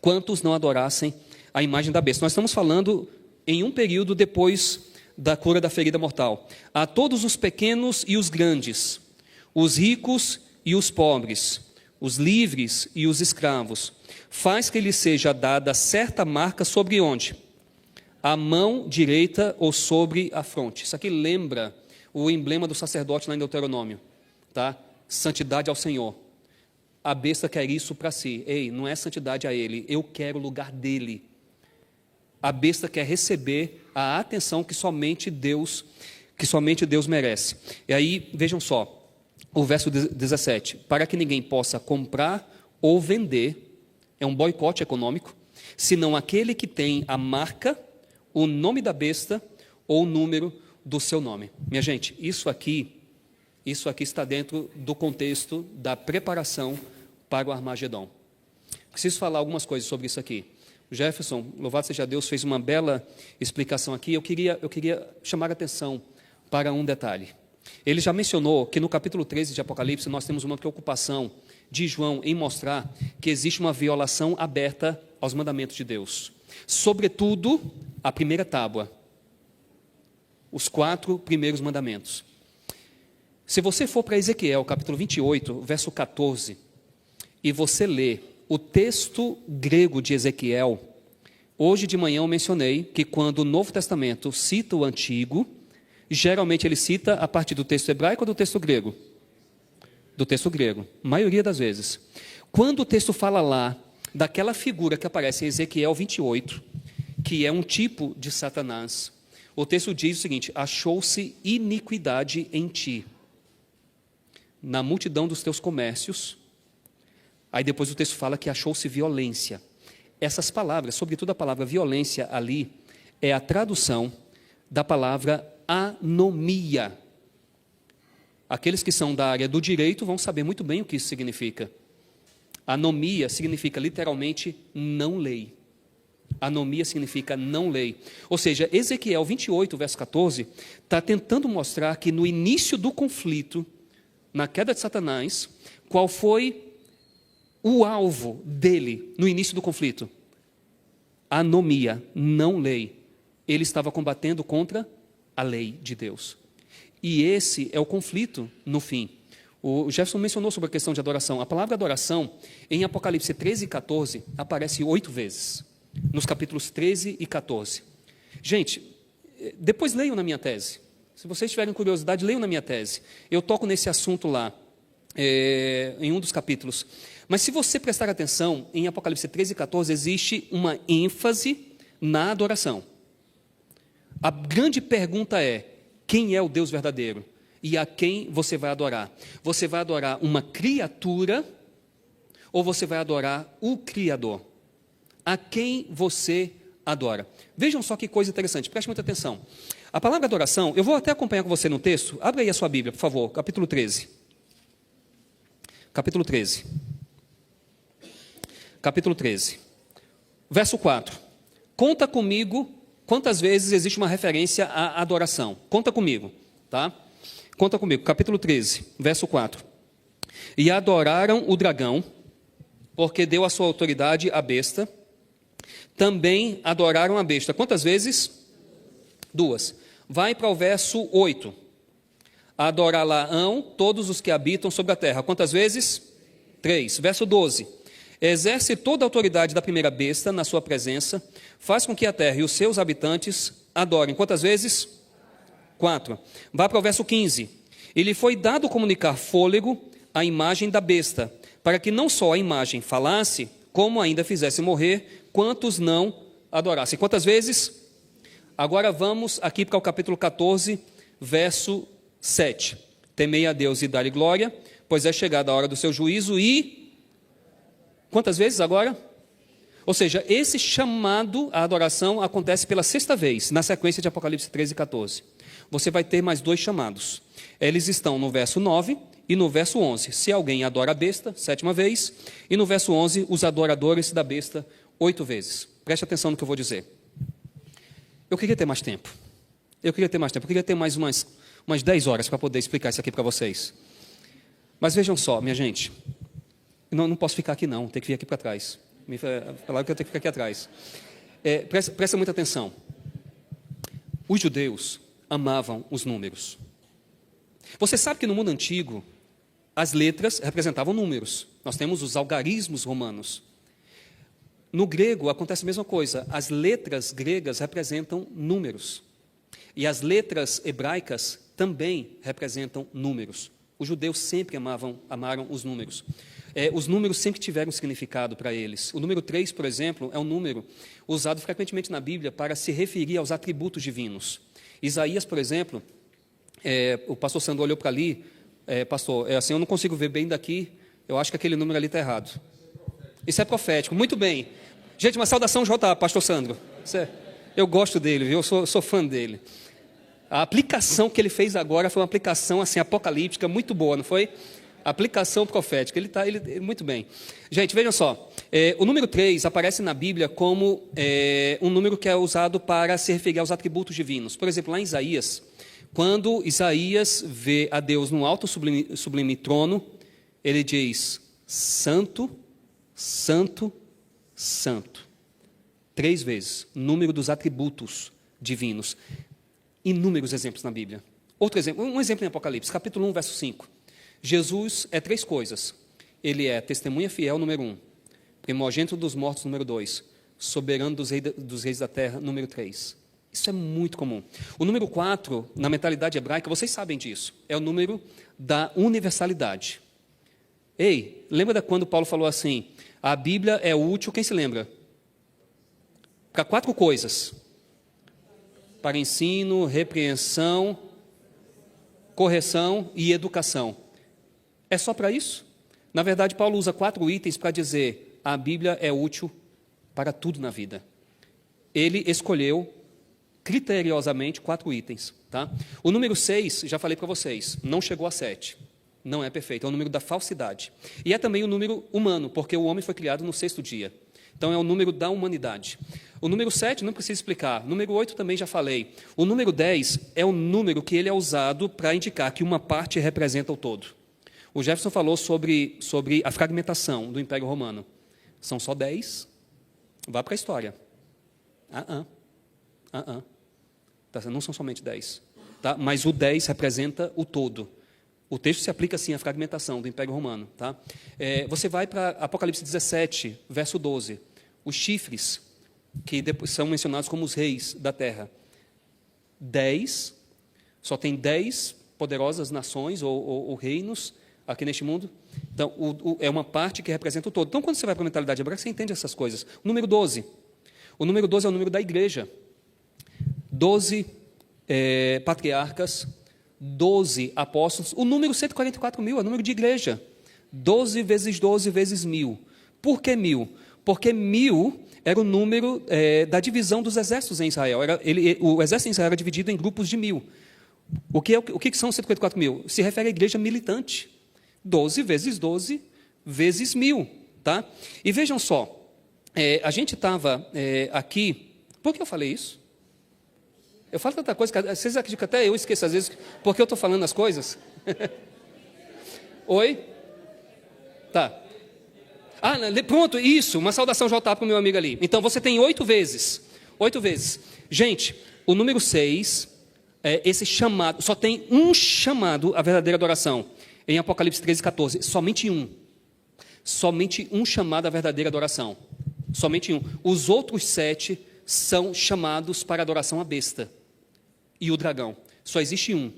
quantos não adorassem a imagem da besta. Nós estamos falando em um período depois da cura da ferida mortal. A todos os pequenos e os grandes, os ricos e os pobres, os livres e os escravos, faz que lhes seja dada certa marca sobre onde? A mão direita ou sobre a fronte. Isso aqui lembra o emblema do sacerdote lá em Deuteronômio, tá? Santidade ao Senhor. A besta quer isso para si. Ei, não é santidade a ele, eu quero o lugar dele. A besta quer receber a atenção que somente Deus merece. E aí, vejam só, o verso 17. Para que ninguém possa comprar ou vender, é um boicote econômico, senão aquele que tem a marca, o nome da besta ou o número do seu nome. Minha gente, isso aqui está dentro do contexto da preparação para o Armagedon. Preciso falar algumas coisas sobre isso aqui. O Jefferson, louvado seja Deus, fez uma bela explicação aqui. Eu queria chamar a atenção para um detalhe. Ele já mencionou que no capítulo 13 de Apocalipse nós temos uma preocupação de João em mostrar que existe uma violação aberta aos mandamentos de Deus. Sobretudo, a primeira tábua. Os 4 primeiros mandamentos. Se você for para Ezequiel, capítulo 28, verso 14, e você ler o texto grego de Ezequiel, hoje de manhã eu mencionei que quando o Novo Testamento cita o Antigo, geralmente ele cita a partir do texto hebraico ou do texto grego? Do texto grego, maioria das vezes. Quando o texto fala lá daquela figura que aparece em Ezequiel 28, que é um tipo de Satanás, o texto diz o seguinte: achou-se iniquidade em ti, na multidão dos teus comércios. Aí depois o texto fala que achou-se violência. Essas palavras, sobretudo a palavra violência ali, é a tradução da palavra anomia. Aqueles que são da área do direito vão saber muito bem o que isso significa. Anomia significa literalmente não lei. Anomia significa não lei. Ou seja, Ezequiel 28, verso 14, está tentando mostrar que no início do conflito, na queda de Satanás, qual foi o alvo dele no início do conflito? Anomia, não lei. Ele estava combatendo contra a lei de Deus. E esse é o conflito no fim. O Jefferson mencionou sobre a questão de adoração. A palavra adoração, em Apocalipse 13 e 14, aparece 8 vezes. Nos capítulos 13 e 14. Gente, depois leiam na minha tese. Se vocês tiverem curiosidade, leiam na minha tese. Eu toco nesse assunto lá, em um dos capítulos. Mas se você prestar atenção, em Apocalipse 13 e 14, existe uma ênfase na adoração. A grande pergunta é, quem é o Deus verdadeiro? E a quem você vai adorar? Você vai adorar uma criatura ou você vai adorar o Criador? A quem você adora? Vejam só que coisa interessante, preste muita atenção. A palavra adoração, eu vou até acompanhar com você no texto. Abre aí a sua Bíblia, por favor, capítulo 13. Capítulo 13. Capítulo 13. Verso 4. Conta comigo quantas vezes existe uma referência à adoração. Conta comigo, tá? Conta comigo, capítulo 13, verso 4. E adoraram o dragão, porque deu a sua autoridade à besta. Também adoraram a besta. Quantas vezes? 2. Vai para o verso 8. Adorá-la-ão todos os que habitam sobre a terra. Quantas vezes? 3. Verso 12. Exerce toda a autoridade da primeira besta na sua presença, faz com que a terra e os seus habitantes adorem. Quantas vezes? 4. Vá para o verso 15. E lhe foi dado comunicar fôlego à imagem da besta, para que não só a imagem falasse, como ainda fizesse morrer quantos não adorassem. Quantas vezes? Agora vamos aqui para o capítulo 14, verso 7. Temei a Deus e dá-lhe glória, pois é chegada a hora do seu juízo e... Quantas vezes agora? Ou seja, esse chamado à adoração acontece pela 6ª vez, na sequência de Apocalipse 13 e 14. Você vai ter mais 2 chamados. Eles estão no verso 9 e no verso 11. Se alguém adora a besta, 7ª vez. E no verso 11, os adoradores da besta, 8 vezes. Preste atenção no que eu vou dizer. Eu queria ter mais tempo. Eu queria ter mais umas 10 horas para poder explicar isso aqui para vocês. Mas vejam só, minha gente. Não posso ficar aqui não, tenho que vir aqui para trás. Me falaram que eu tenho que ficar aqui atrás. Presta muita atenção. Os judeus amavam os números. Você sabe que no mundo antigo, as letras representavam números. Nós temos os algarismos romanos. No grego acontece a mesma coisa. As letras gregas representam números. E as letras hebraicas também representam números. Os judeus sempre amaram os números. Os números sempre tiveram significado para eles. O número 3, por exemplo, é um número usado frequentemente na Bíblia para se referir aos atributos divinos. Isaías, por exemplo, o pastor Sandro olhou para ali, pastor, assim, eu não consigo ver bem daqui, eu acho que aquele número ali está errado. Isso é profético, muito bem. Gente, uma saudação pastor Sandro. Eu gosto dele, viu? Eu sou fã dele. A aplicação que ele fez agora foi uma aplicação assim, apocalíptica, muito boa, não foi? Aplicação profética, muito bem. Gente, vejam só, o número 3 aparece na Bíblia como um número que é usado para se referir aos atributos divinos. Por exemplo, lá em Isaías, quando Isaías vê a Deus no alto sublime trono, ele diz, santo, santo, santo. 3 vezes, número dos atributos divinos. Inúmeros exemplos na Bíblia. Outro exemplo, um exemplo em Apocalipse, capítulo 1, verso 5. Jesus é 3 coisas. Ele é testemunha fiel, número 1. Primogênito dos mortos, número 2. Soberano dos reis da terra, número 3. Isso é muito comum. O número 4, na mentalidade hebraica, vocês sabem disso, é o número da universalidade. Ei, lembra de quando Paulo falou assim, a Bíblia é útil, quem se lembra? Para 4 coisas. Para ensino, repreensão, correção e educação. É só para isso? Na verdade, Paulo usa 4 itens para dizer a Bíblia é útil para tudo na vida. Ele escolheu criteriosamente 4 itens. Tá? O número 6, já falei para vocês, não chegou a 7. Não é perfeito, é o número da falsidade. E é também o número humano, porque o homem foi criado no 6º dia. Então, é o número da humanidade. O número 7, não preciso explicar. O número 8 também já falei. O número 10 é o número que ele é usado para indicar que uma parte representa o todo. O Jefferson falou sobre a fragmentação do Império Romano. São só 10? Vá para a história. Tá, não são somente 10. Tá? Mas o 10 representa o todo. O texto se aplica, assim, à fragmentação do Império Romano. Tá? Você vai para Apocalipse 17, verso 12. Os chifres, que depois são mencionados como os reis da terra. 10, só tem 10 poderosas nações ou reinos aqui neste mundo. Então, é uma parte que representa o todo. Então, quando você vai para a mentalidade hebraica, você entende essas coisas. O número 12. O número 12 é o número da igreja. 12 patriarcas, 12 apóstolos. O número 144 mil é o número de igreja. 12 vezes 12 vezes 1000. Por que 1000? Porque 1000 era o número da divisão dos exércitos em Israel. O exército em Israel era dividido em grupos de 1000. O que são 144 mil? Se refere à igreja militante. 12 vezes 12 vezes 1000. Tá? E vejam só, a gente estava aqui... Por que eu falei isso? Eu falo tanta coisa, que vocês acreditam que até eu esqueço às vezes, porque eu estou falando as coisas? Oi? Tá. Pronto, isso, uma saudação JA para o meu amigo ali. Então, você tem 8 vezes. 8 vezes. Gente, o número 6, esse chamado, só tem um chamado à verdadeira adoração. Em Apocalipse 13, 14, somente um. Somente um chamado à verdadeira adoração. Somente um. Os outros 7 são chamados para adoração à besta e o dragão. Só existe um.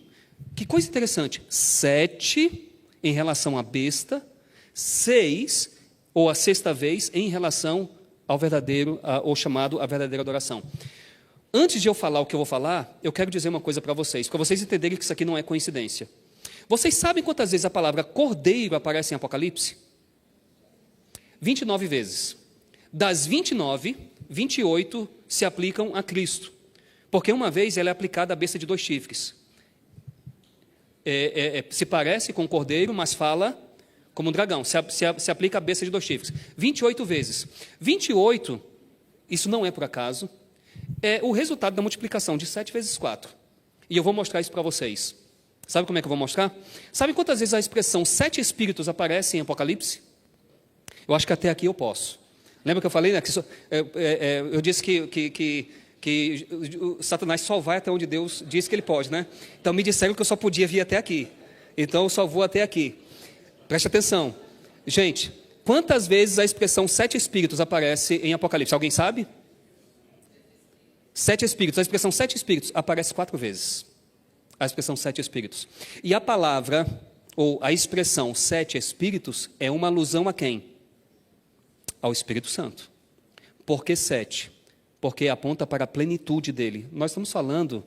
Que coisa interessante. 7 em relação à besta, 6, ou a 6ª vez, em relação ao verdadeiro, ou chamado à verdadeira adoração. Antes de eu falar o que eu vou falar, eu quero dizer uma coisa para vocês vocês entenderem que isso aqui não é coincidência. Vocês sabem quantas vezes a palavra cordeiro aparece em Apocalipse? 29 vezes. Das 29, 28 se aplicam a Cristo. Porque uma vez ela é aplicada à besta de 2 chifres. Se parece com o cordeiro, mas fala como um dragão. Se aplica à besta de 2 chifres. 28 vezes. 28, isso não é por acaso, é o resultado da multiplicação de 7 vezes 4. E eu vou mostrar isso para vocês. Sabe como é que eu vou mostrar? Sabe quantas vezes a expressão 7 espíritos aparece em Apocalipse? Eu acho que até aqui eu posso. Lembra que eu falei, né? Eu disse que o Satanás só vai até onde Deus diz que ele pode, né? Então me disseram que eu só podia vir até aqui. Então eu só vou até aqui. Preste atenção. Gente, quantas vezes a expressão 7 espíritos aparece em Apocalipse? Alguém sabe? 7 espíritos. A expressão 7 espíritos aparece 4 vezes. A expressão 7 espíritos. E a palavra, ou a expressão 7 espíritos, é uma alusão a quem? Ao Espírito Santo. Por que 7? Porque aponta para a plenitude dele. Nós estamos falando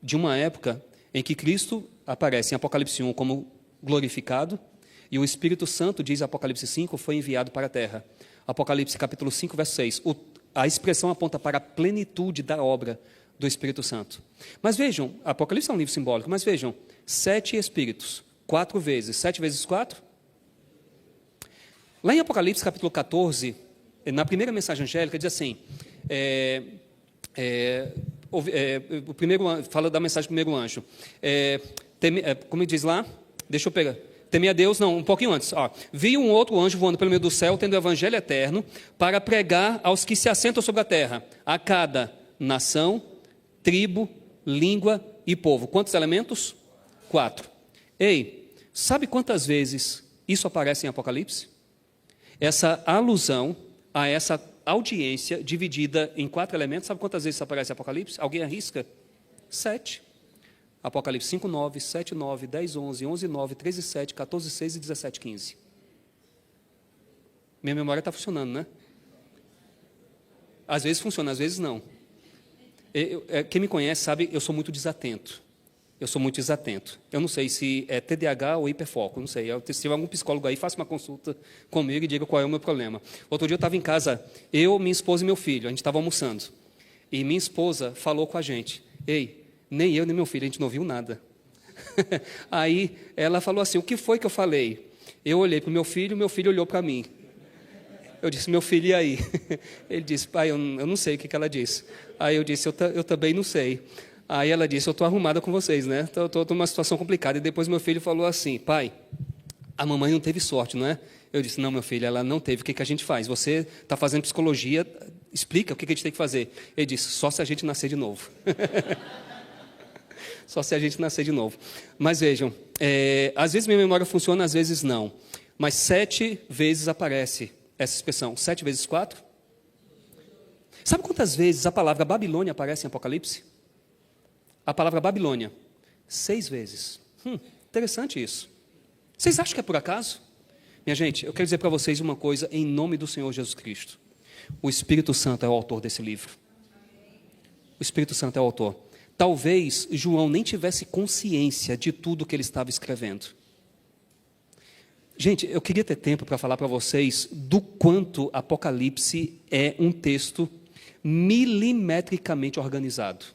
de uma época em que Cristo aparece em Apocalipse 1 como glorificado, e o Espírito Santo, diz Apocalipse 5, foi enviado para a terra. Apocalipse capítulo 5, verso 6. A expressão aponta para a plenitude da obra do Espírito Santo. Mas vejam, Apocalipse é um livro simbólico, mas vejam, 7 espíritos, 4 vezes. 7 vezes 4? Lá em Apocalipse capítulo 14, na primeira mensagem angélica, diz assim, o primeiro, fala da mensagem do primeiro anjo, como diz lá, deixa eu pegar, temer a Deus, não, um pouquinho antes, vi um outro anjo voando pelo meio do céu, tendo o evangelho eterno, para pregar aos que se assentam sobre a terra, a cada nação, tribo, língua e povo. Quantos elementos? 4. Ei, sabe quantas vezes isso aparece em Apocalipse? Essa alusão a essa audiência dividida em 4 elementos, sabe quantas vezes isso aparece em Apocalipse? Alguém arrisca? 7. Apocalipse 5, 9, 7, 9, 10, 11, 11, 9, 13, 7, 14, 6 e 17, 15. Minha memória está funcionando, né? Às vezes funciona, às vezes não. Quem me conhece sabe, eu sou muito desatento. Eu não sei se é TDAH ou hiperfoco, não sei. Se tiver algum psicólogo aí, faça uma consulta comigo e diga qual é o meu problema. Outro dia eu estava em casa, eu, minha esposa e meu filho, a gente estava almoçando. E minha esposa falou com a gente, ei, Nem eu, nem meu filho, a gente não ouviu nada. Aí ela falou assim, o que foi que eu falei? Eu olhei para o meu filho olhou para mim. Eu disse, meu filho, e aí? Ele disse, pai, eu não sei o que ela disse. Aí eu disse, eu também não sei. Aí ela disse, eu estou arrumada com vocês, né? Estou numa situação complicada. E depois meu filho falou assim, pai, a mamãe não teve sorte, não é? Eu disse, não, meu filho, ela não teve. O que a gente faz? Você está fazendo psicologia, explica o que a gente tem que fazer. Ele disse, só se a gente nascer de novo. Só se a gente nascer de novo. Mas vejam, às vezes minha memória funciona, às vezes não. Mas 7 vezes aparece essa expressão. 7 vezes 4? Sabe quantas vezes a palavra Babilônia aparece em Apocalipse? A palavra Babilônia. 6 vezes. Interessante isso. Vocês acham que é por acaso? Minha gente, eu quero dizer para vocês uma coisa em nome do Senhor Jesus Cristo. O Espírito Santo é o autor desse livro. O Espírito Santo é o autor. Talvez João nem tivesse consciência de tudo que ele estava escrevendo. Gente, eu queria ter tempo para falar para vocês do quanto Apocalipse é um texto milimetricamente organizado.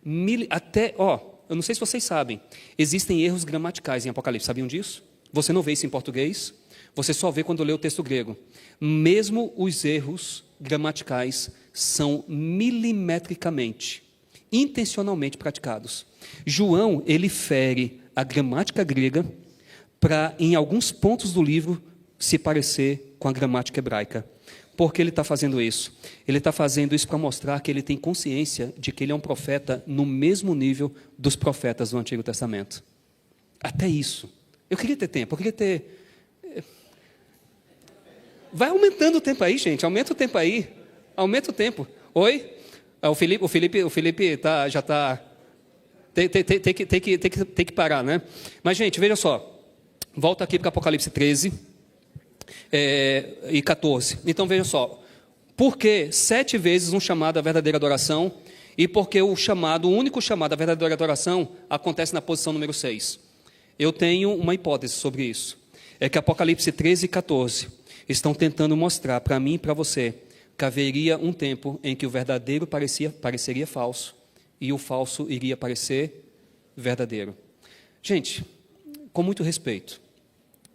Eu não sei se vocês sabem, existem erros gramaticais em Apocalipse, sabiam disso? Você não vê isso em português, você só vê quando lê o texto grego. Mesmo os erros gramaticais são milimetricamente, intencionalmente praticados. João, ele fere a gramática grega para, em alguns pontos do livro, se parecer com a gramática hebraica. Por que ele está fazendo isso? Ele está fazendo isso para mostrar que ele tem consciência de que ele é um profeta no mesmo nível dos profetas do Antigo Testamento. Até isso. Eu queria ter tempo, eu queria ter... Vai aumentando o tempo aí, gente, aumenta o tempo aí. Aumenta o tempo. Oi? O Felipe já está... Tem que parar, né? Mas, gente, veja só. Volta aqui para Apocalipse 13 e 14. Então, veja só. Por que 7 vezes um chamado à verdadeira adoração e por que o único chamado à verdadeira adoração acontece na posição número 6? Eu tenho uma hipótese sobre isso. É que Apocalipse 13 e 14 estão tentando mostrar para mim e para você que haveria um tempo em que o verdadeiro pareceria falso e o falso iria parecer verdadeiro. Gente, com muito respeito,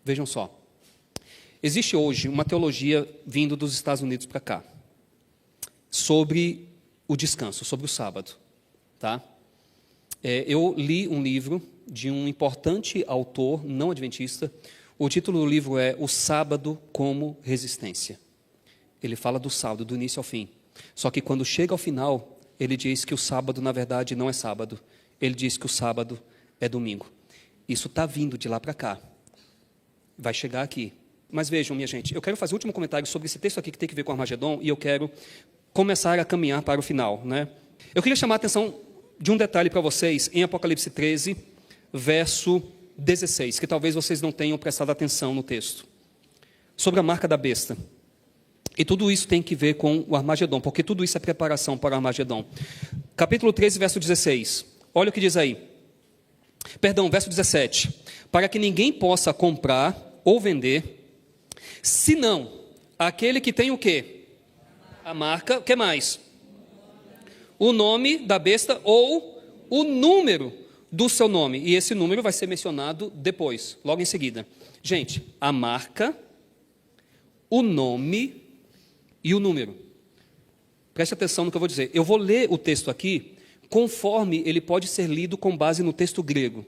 vejam só. Existe hoje uma teologia vindo dos Estados Unidos para cá sobre o descanso, sobre o sábado. Tá? Eu li um livro de um importante autor não adventista. O título do livro é O Sábado como Resistência. Ele fala do sábado, do início ao fim. Só que quando chega ao final, ele diz que o sábado, na verdade, não é sábado. Ele diz que o sábado é domingo. Isso está vindo de lá para cá. Vai chegar aqui. Mas vejam, minha gente, eu quero fazer o último comentário sobre esse texto aqui que tem que ver com Armagedon e eu quero começar a caminhar para o final, né? Eu queria chamar a atenção de um detalhe para vocês em Apocalipse 13, verso 16, que talvez vocês não tenham prestado atenção no texto. Sobre a marca da besta. E tudo isso tem que ver com o Armagedon, porque tudo isso é preparação para o Armagedon. Capítulo 13, verso 16. Olha o que diz aí. Perdão, verso 17. Para que ninguém possa comprar ou vender, senão aquele que tem o quê? A marca, o que mais? O nome da besta ou o número do seu nome. E esse número vai ser mencionado depois, logo em seguida. Gente, a marca, o nome e o número. Preste atenção no que eu vou dizer. Eu vou ler o texto aqui conforme ele pode ser lido com base no texto grego.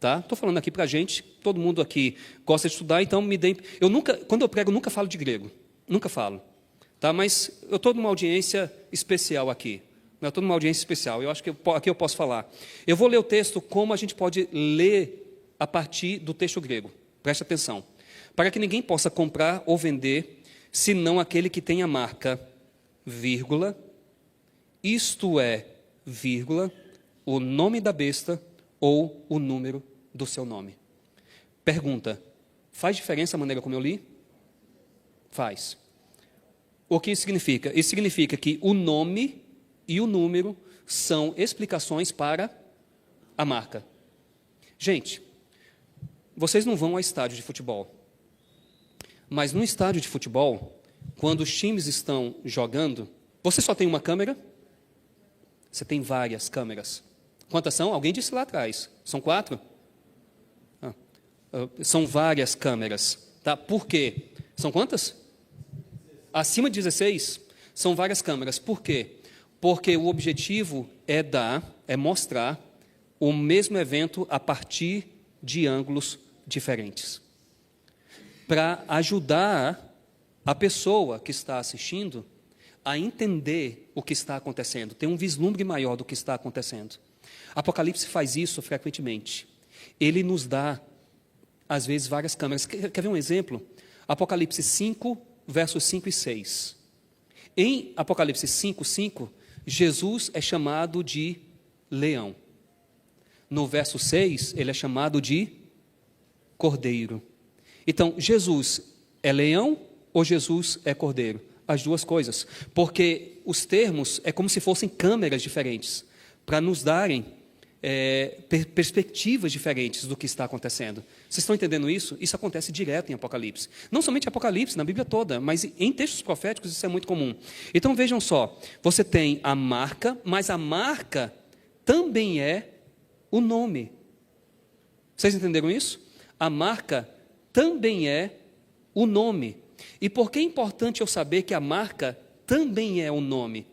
Tá? Estou falando aqui para a gente, todo mundo aqui gosta de estudar, então quando eu prego, nunca falo de grego. Nunca falo. Tá? Mas eu estou numa audiência especial aqui. Eu estou numa audiência especial, eu acho que aqui eu posso falar. Eu vou ler o texto como a gente pode ler a partir do texto grego. Preste atenção. Para que ninguém possa comprar ou vender, senão aquele que tem a marca, vírgula, isto é, vírgula, o nome da besta ou o número do seu nome. Pergunta, faz diferença a maneira como eu li? Faz. O que isso significa? Isso significa que o nome e o número são explicações para a marca. Gente, vocês não vão ao estádio de futebol, mas no estádio de futebol, quando os times estão jogando, você só tem uma câmera? Você tem várias câmeras. Quantas são? Alguém disse lá atrás. São 4? São várias câmeras. Tá? Por quê? São quantas? Acima de 16? São várias câmeras. Por quê? Porque o objetivo é mostrar o mesmo evento a partir de ângulos diferentes. Para ajudar a pessoa que está assistindo a entender o que está acontecendo, ter um vislumbre maior do que está acontecendo. Apocalipse faz isso frequentemente. Ele nos dá, às vezes, várias câmeras. Quer ver um exemplo? Apocalipse 5, versos 5 e 6. Em Apocalipse 5, 5, Jesus é chamado de leão. No verso 6, ele é chamado de cordeiro. Então, Jesus é leão ou Jesus é cordeiro? As duas coisas. Porque os termos é como se fossem câmeras diferentes, para nos darem perspectivas diferentes do que está acontecendo. Vocês estão entendendo isso? Isso acontece direto em Apocalipse. Não somente em Apocalipse, na Bíblia toda, mas em textos proféticos isso é muito comum. Então vejam só, você tem a marca, mas a marca também é o nome. Vocês entenderam isso? A marca também é o nome. E por que é importante eu saber que a marca também é o nome?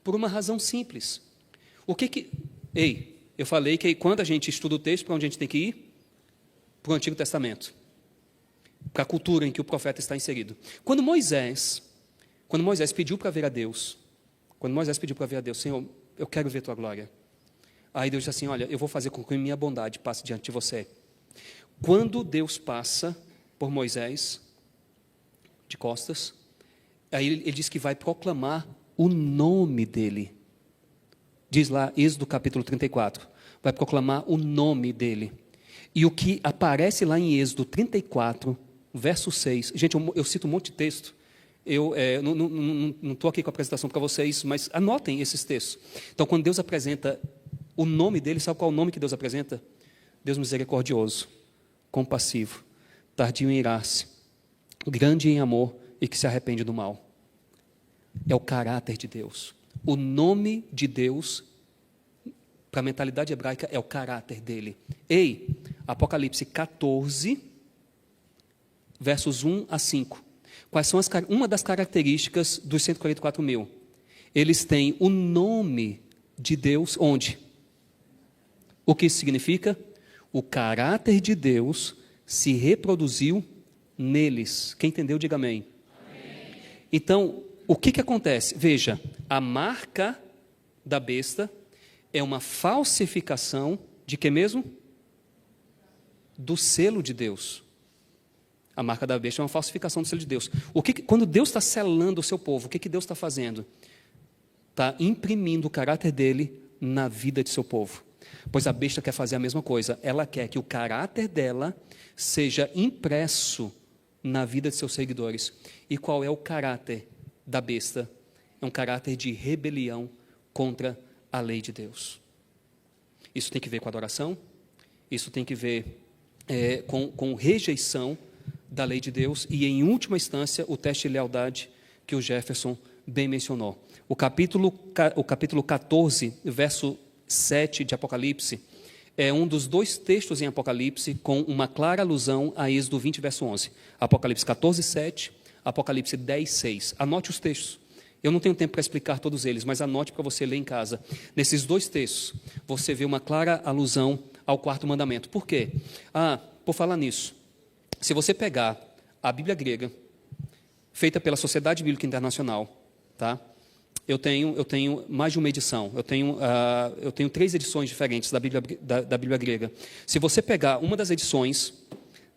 Por uma razão simples. Eu falei que quando a gente estuda o texto, para onde a gente tem que ir? Para o Antigo Testamento. Para a cultura em que o profeta está inserido. Quando Moisés pediu para ver a Deus, Senhor, eu quero ver tua glória. Aí Deus disse assim, olha, eu vou fazer com que minha bondade passe diante de você. Quando Deus passa por Moisés, de costas, aí ele diz que vai proclamar o nome dele. Diz lá, Êxodo capítulo 34, vai proclamar o nome dele. E o que aparece lá em Êxodo 34, verso 6, gente, eu cito um monte de texto, eu não estou aqui com a apresentação para vocês, mas anotem esses textos. Então, quando Deus apresenta o nome dele, sabe qual é o nome que Deus apresenta? Deus misericordioso, compassivo, tardio em irar-se, grande em amor e que se arrepende do mal. É o caráter de Deus. O nome de Deus, para a mentalidade hebraica, é o caráter dele. Apocalipse 14, versos 1 a 5. Quais são uma das características dos 144.000? Eles têm o nome de Deus onde? O que isso significa? O caráter de Deus se reproduziu neles. Quem entendeu, diga amém. Amém. Então, o que acontece? Veja, a marca da besta é uma falsificação de que mesmo? Do selo de Deus. A marca da besta é uma falsificação do selo de Deus. Quando Deus está selando o seu povo, o que Deus está fazendo? Está imprimindo o caráter dele na vida de seu povo. Pois a besta quer fazer a mesma coisa. Ela quer que o caráter dela seja impresso na vida de seus seguidores. E qual é o caráter da besta? É um caráter de rebelião contra a lei de Deus. Isso tem que ver com adoração, isso tem que ver com rejeição da lei de Deus e, em última instância, o teste de lealdade que o Jefferson bem mencionou. O capítulo 14, verso 7 de Apocalipse, é um dos 2 textos em Apocalipse com uma clara alusão a Êxodo 20, verso 11. Apocalipse 14, 7, Apocalipse 10, 6. Anote os textos. Eu não tenho tempo para explicar todos eles, mas anote para você ler em casa. Nesses 2 textos, você vê uma clara alusão ao 4º mandamento. Por quê? Por falar nisso, se você pegar a Bíblia grega, feita pela Sociedade Bíblica Internacional, tá? Eu tenho mais de uma edição. Eu tenho 3 edições diferentes da Bíblia grega. Se você pegar uma das edições,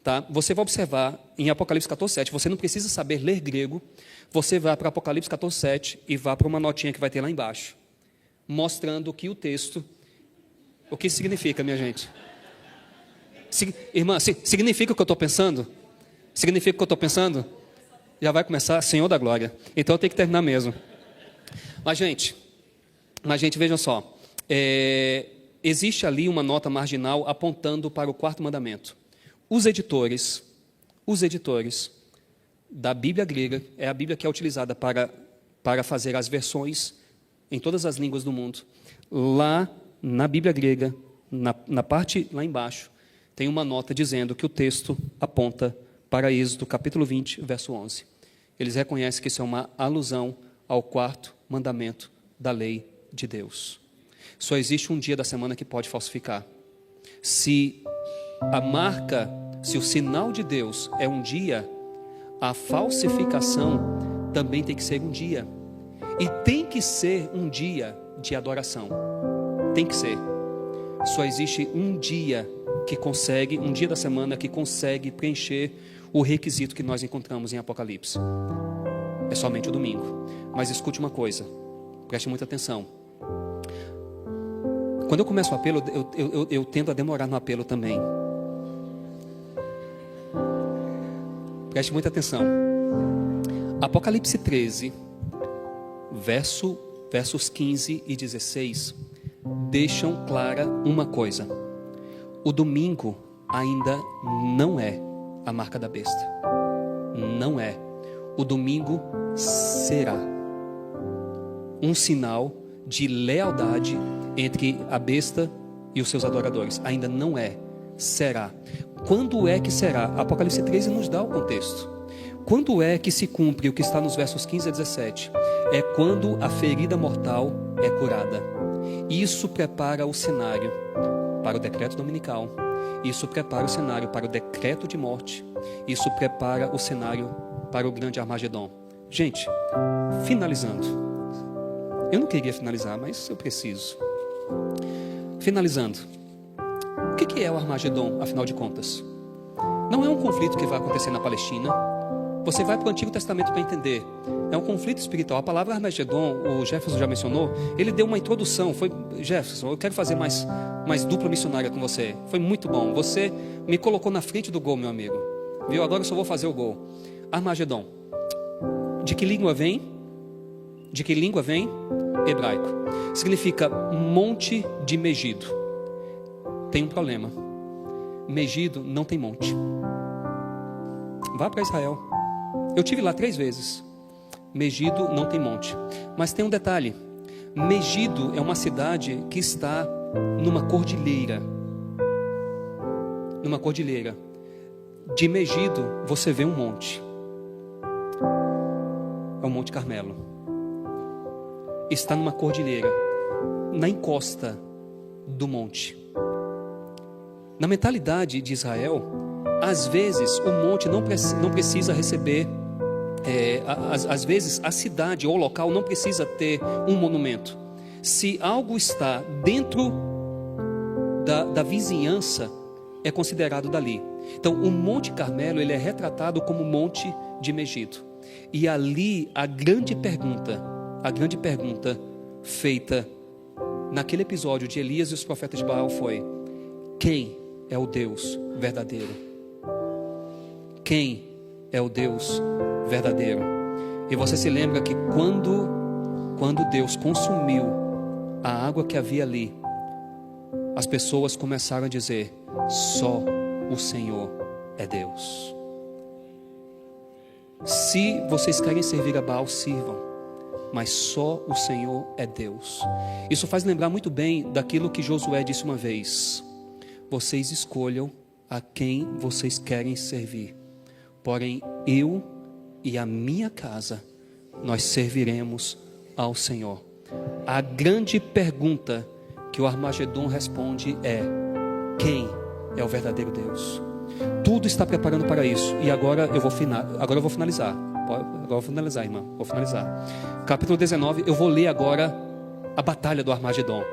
tá, você vai observar em Apocalipse 14:7. Você não precisa saber ler grego. Você vai para Apocalipse 14:7 e vá para uma notinha que vai ter lá embaixo, mostrando que o texto, o que significa, minha gente? Irmã, significa o que eu estou pensando? Significa o que eu estou pensando? Já vai começar, Senhor da glória. Então eu tenho que terminar mesmo. Mas, gente, vejam só. Existe ali uma nota marginal apontando para o 4º mandamento. Os editores da Bíblia grega, é a Bíblia que é utilizada para fazer as versões em todas as línguas do mundo. Lá na Bíblia grega, na parte lá embaixo, tem uma nota dizendo que o texto aponta para Êxodo, capítulo 20, verso 11. Eles reconhecem que isso é uma alusão ao 4º mandamento da lei de Deus. Só existe um dia da semana que pode falsificar. Se o sinal de Deus é um dia, a falsificação também tem que ser um dia. E tem que ser um dia de adoração. Tem que ser. Só existe um dia um dia da semana que consegue preencher o requisito que nós encontramos em Apocalipse. É somente o domingo. Mas escute uma coisa, preste muita atenção. Quando eu começo o apelo, eu tendo a demorar no apelo também. Preste muita atenção. Apocalipse 13, versos 15 e 16, deixam clara uma coisa. O domingo ainda não é a marca da besta. Não é. O domingo será um sinal de lealdade entre a besta e os seus adoradores. Ainda não é. Será. Quando é que será? Apocalipse 13 nos dá o contexto. Quando é que se cumpre o que está nos versos 15 a 17? É quando a ferida mortal é curada. Isso prepara o cenário para o decreto dominical. Isso prepara o cenário para o decreto de morte. Isso prepara o cenário para o grande Armagedon. Gente, finalizando. Eu não queria finalizar, mas eu preciso. Finalizando. O que é o Armagedon, afinal de contas? Não é um conflito que vai acontecer na Palestina. Você vai para o Antigo Testamento para entender. É um conflito espiritual. A palavra Armagedon, o Jefferson já mencionou, ele deu uma introdução. Foi, Jefferson, eu quero fazer mais dupla missionária com você. Foi muito bom. Você me colocou na frente do gol, meu amigo. Viu? Agora eu só vou fazer o gol. Armagedon. De que língua vem? De que língua vem? Hebraico. Significa monte de Megido. Tem um problema. Megido não tem monte. Vá para Israel. Eu tive lá 3 vezes. Megido não tem monte. Mas tem um detalhe. Megido é uma cidade que está numa cordilheira. Numa cordilheira. De Megido você vê um monte. É o Monte Carmelo. Está numa cordilheira. Na encosta do monte. Na mentalidade de Israel, às vezes o monte não precisa receber, às vezes a cidade ou o local não precisa ter um monumento. Se algo está dentro da vizinhança, é considerado dali. Então o Monte Carmelo, ele é retratado como Monte de Megido. E ali a grande pergunta feita naquele episódio de Elias e os profetas de Baal foi: quem é o Deus verdadeiro? Quem é o Deus verdadeiro? E você se lembra que quando Deus consumiu a água que havia ali, as pessoas começaram a dizer: só o Senhor é Deus. Se vocês querem servir a Baal, sirvam, mas só o Senhor é Deus. Isso faz lembrar muito bem daquilo que Josué disse uma vez: vocês escolham a quem vocês querem servir, porém eu e a minha casa, nós serviremos ao Senhor. A grande pergunta que o Armagedon responde é: quem é o verdadeiro Deus? Tudo está preparando para isso. E agora eu vou finalizar. Agora eu vou finalizar, irmã. Vou finalizar. Capítulo 19, eu vou ler agora a batalha do Armagedon.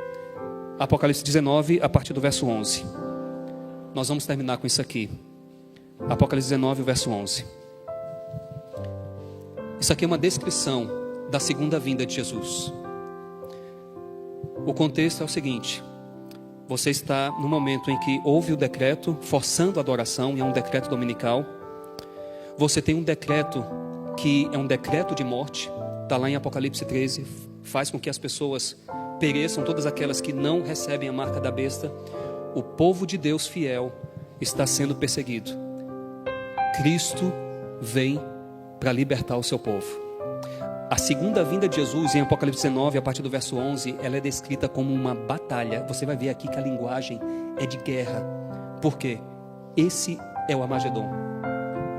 Apocalipse 19, a partir do verso 11. Nós vamos terminar com isso aqui. Apocalipse 19, verso 11. Isso aqui é uma descrição da segunda vinda de Jesus. O contexto é o seguinte: você está no momento em que houve o decreto forçando a adoração, e é um decreto dominical. Você tem um decreto que é um decreto de morte, está lá em Apocalipse 13, faz com que as pessoas pereçam, todas aquelas que não recebem a marca da besta. O povo de Deus fiel está sendo perseguido. Cristo vem para libertar o seu povo. A segunda vinda de Jesus, em Apocalipse 19, a partir do verso 11, ela é descrita como uma batalha. Você vai ver aqui que a linguagem é de guerra. Por quê? Esse é o Armagedon.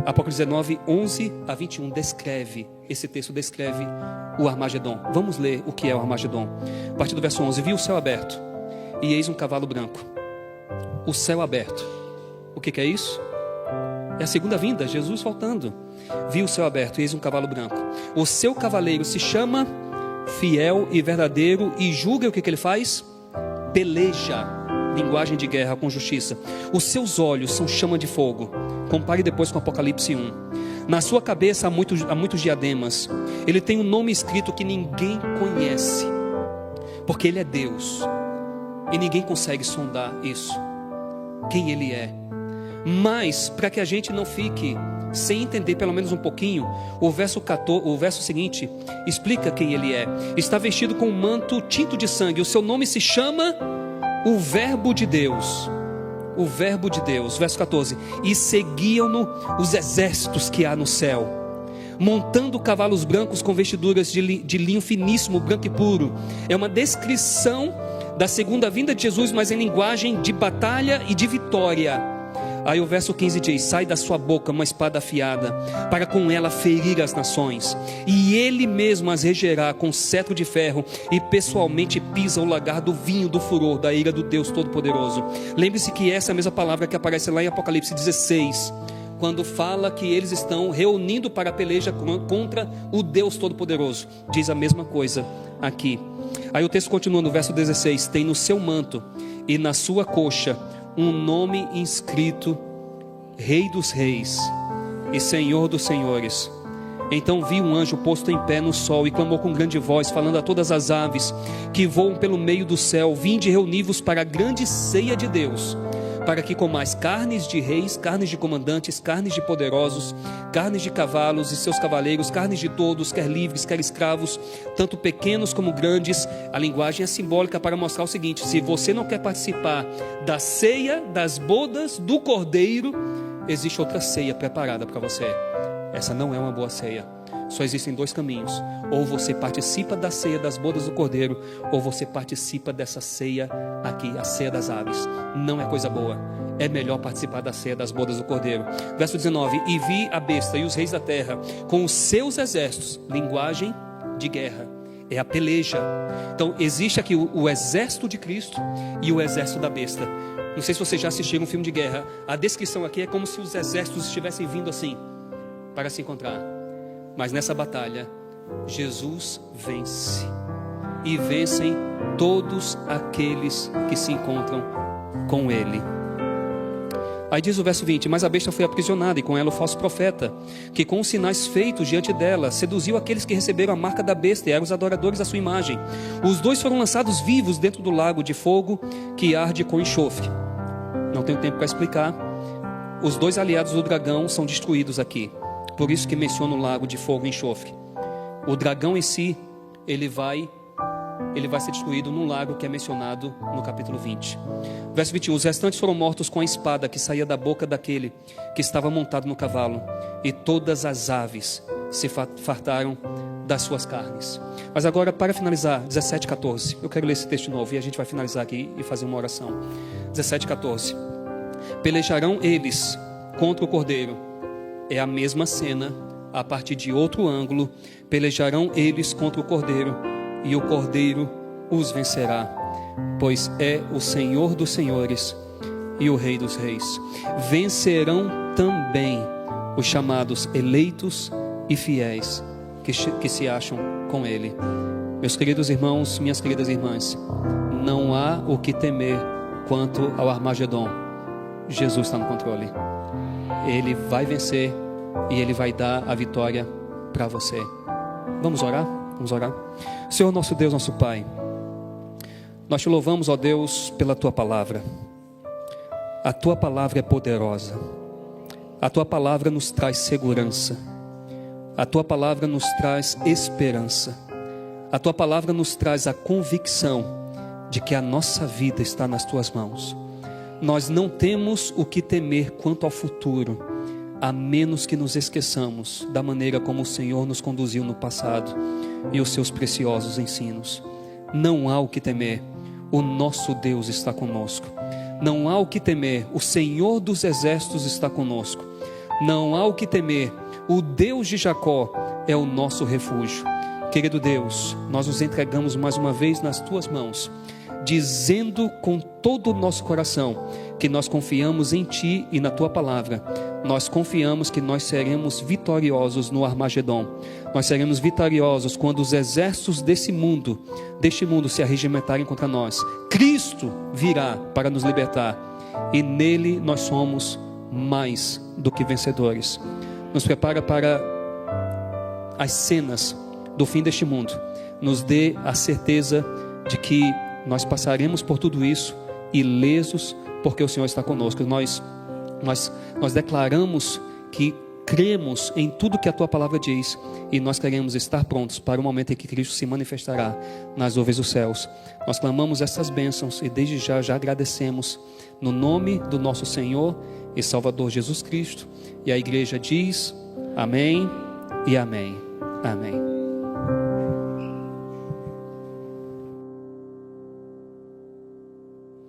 Apocalipse 19, 11 a 21 esse texto descreve o Armagedon. Vamos ler o que é o Armagedon. A partir do verso 11, vi o céu aberto e eis um cavalo branco. O céu aberto. O que é isso? É a segunda vinda, Jesus voltando. Vi o céu aberto e eis um cavalo branco. O seu cavaleiro se chama Fiel e Verdadeiro e julga o que ele faz? Peleja. Linguagem de guerra com justiça. Os seus olhos são chama de fogo. Compare depois com Apocalipse 1. Na sua cabeça há muitos diademas. Ele tem um nome escrito que ninguém conhece, porque ele é Deus e ninguém consegue sondar isso, quem ele é. Mas para que a gente não fique sem entender pelo menos um pouquinho, o verso seguinte explica quem ele é. Está vestido com um manto tinto de sangue. O seu nome se chama o Verbo de Deus. O Verbo de Deus. Verso 14. E seguiam-no os exércitos que há no céu, montando cavalos brancos com vestiduras de linho finíssimo, branco e puro. É uma descrição da segunda vinda de Jesus, mas em linguagem de batalha e de vitória. Aí o verso 15 diz: sai da sua boca uma espada afiada, para com ela ferir as nações, e ele mesmo as regerá com cetro de ferro, e pessoalmente pisa o lagar do vinho do furor, da ira do Deus Todo-Poderoso. Lembre-se que essa é a mesma palavra que aparece lá em Apocalipse 16, quando fala que eles estão reunindo para a peleja contra o Deus Todo-Poderoso. Diz a mesma coisa aqui. Aí o texto continua no verso 16: tem no seu manto e na sua coxa um nome inscrito: Rei dos Reis e Senhor dos Senhores. Então vi um anjo posto em pé no sol e clamou com grande voz, falando a todas as aves que voam pelo meio do céu: vinde reuni-vos para a grande ceia de Deus, para que comais carnes de reis, carnes de comandantes, carnes de poderosos, carnes de cavalos e seus cavaleiros, carnes de todos, quer livres, quer escravos, tanto pequenos como grandes. A linguagem é simbólica para mostrar o seguinte: se você não quer participar da ceia, das bodas do Cordeiro, existe outra ceia preparada para você. Essa não é uma boa ceia. Só existem dois caminhos: ou você participa da ceia das bodas do Cordeiro, ou você participa dessa ceia aqui, a ceia das aves. Não é coisa boa. É melhor participar da ceia das bodas do Cordeiro. Verso 19: e vi a besta e os reis da terra com os seus exércitos. Linguagem de guerra, é a peleja. Então existe aqui o exército de Cristo e o exército da besta. Não sei se vocês já assistiram um filme de guerra. A descrição aqui é como se os exércitos estivessem vindo assim para se encontrar. Mas nessa batalha, Jesus vence. E vencem todos aqueles que se encontram com Ele. Aí diz o verso 20: mas a besta foi aprisionada, e com ela o falso profeta, que com os sinais feitos diante dela, seduziu aqueles que receberam a marca da besta, e eram os adoradores da sua imagem. Os dois foram lançados vivos dentro do lago de fogo, que arde com enxofre. Não tenho tempo para explicar. Os dois aliados do dragão são destruídos aqui. Por isso que menciona o lago de fogo e enxofre. O dragão em si, ele vai ser destruído num lago que é mencionado no capítulo 20. Verso 21: os restantes foram mortos com a espada que saía da boca daquele que estava montado no cavalo, e todas as aves se fartaram das suas carnes. Mas agora, para finalizar, 17:14. Eu quero ler esse texto de novo e a gente vai finalizar aqui e fazer uma oração. 17:14. Pelejarão eles contra o Cordeiro. É a mesma cena, a partir de outro ângulo. Pelejarão eles contra o Cordeiro, e o Cordeiro os vencerá, pois é o Senhor dos senhores e o Rei dos reis. Vencerão também os chamados eleitos e fiéis que se acham com Ele. Meus queridos irmãos, minhas queridas irmãs, não há o que temer quanto ao Armagedon. Jesus está no controle. Ele vai vencer e Ele vai dar a vitória para você. Vamos orar? Vamos orar. Senhor nosso Deus, nosso Pai, nós te louvamos, ó Deus, pela Tua palavra. A Tua palavra é poderosa. A Tua palavra nos traz segurança. A Tua palavra nos traz esperança. A Tua palavra nos traz a convicção de que a nossa vida está nas Tuas mãos. Nós não temos o que temer quanto ao futuro. a menos que nos esqueçamos da maneira como o Senhor nos conduziu no passado e os seus preciosos ensinos. Não há o que temer, o nosso Deus está conosco. Não há o que temer, o Senhor dos exércitos está conosco. Não há o que temer, o Deus de Jacó é o nosso refúgio. Querido Deus, nós nos entregamos mais uma vez nas tuas mãos, dizendo com todo o nosso coração que nós confiamos em ti e na tua palavra. Nós confiamos que nós seremos vitoriosos no Armagedon. Nós seremos vitoriosos quando os exércitos deste mundo se arregimentarem contra nós. Cristo virá para nos libertar e nele nós somos mais do que vencedores. Nos prepara para as cenas do fim deste mundo. Nos dê a certeza de que nós passaremos por tudo isso ilesos, porque o Senhor está conosco. Nós declaramos que cremos em tudo que a tua palavra diz, e nós queremos estar prontos para o momento em que Cristo se manifestará nas nuvens dos céus. Nós clamamos essas bênçãos e desde já agradecemos no nome do nosso Senhor e Salvador Jesus Cristo. E a igreja diz amém e amém. Amém.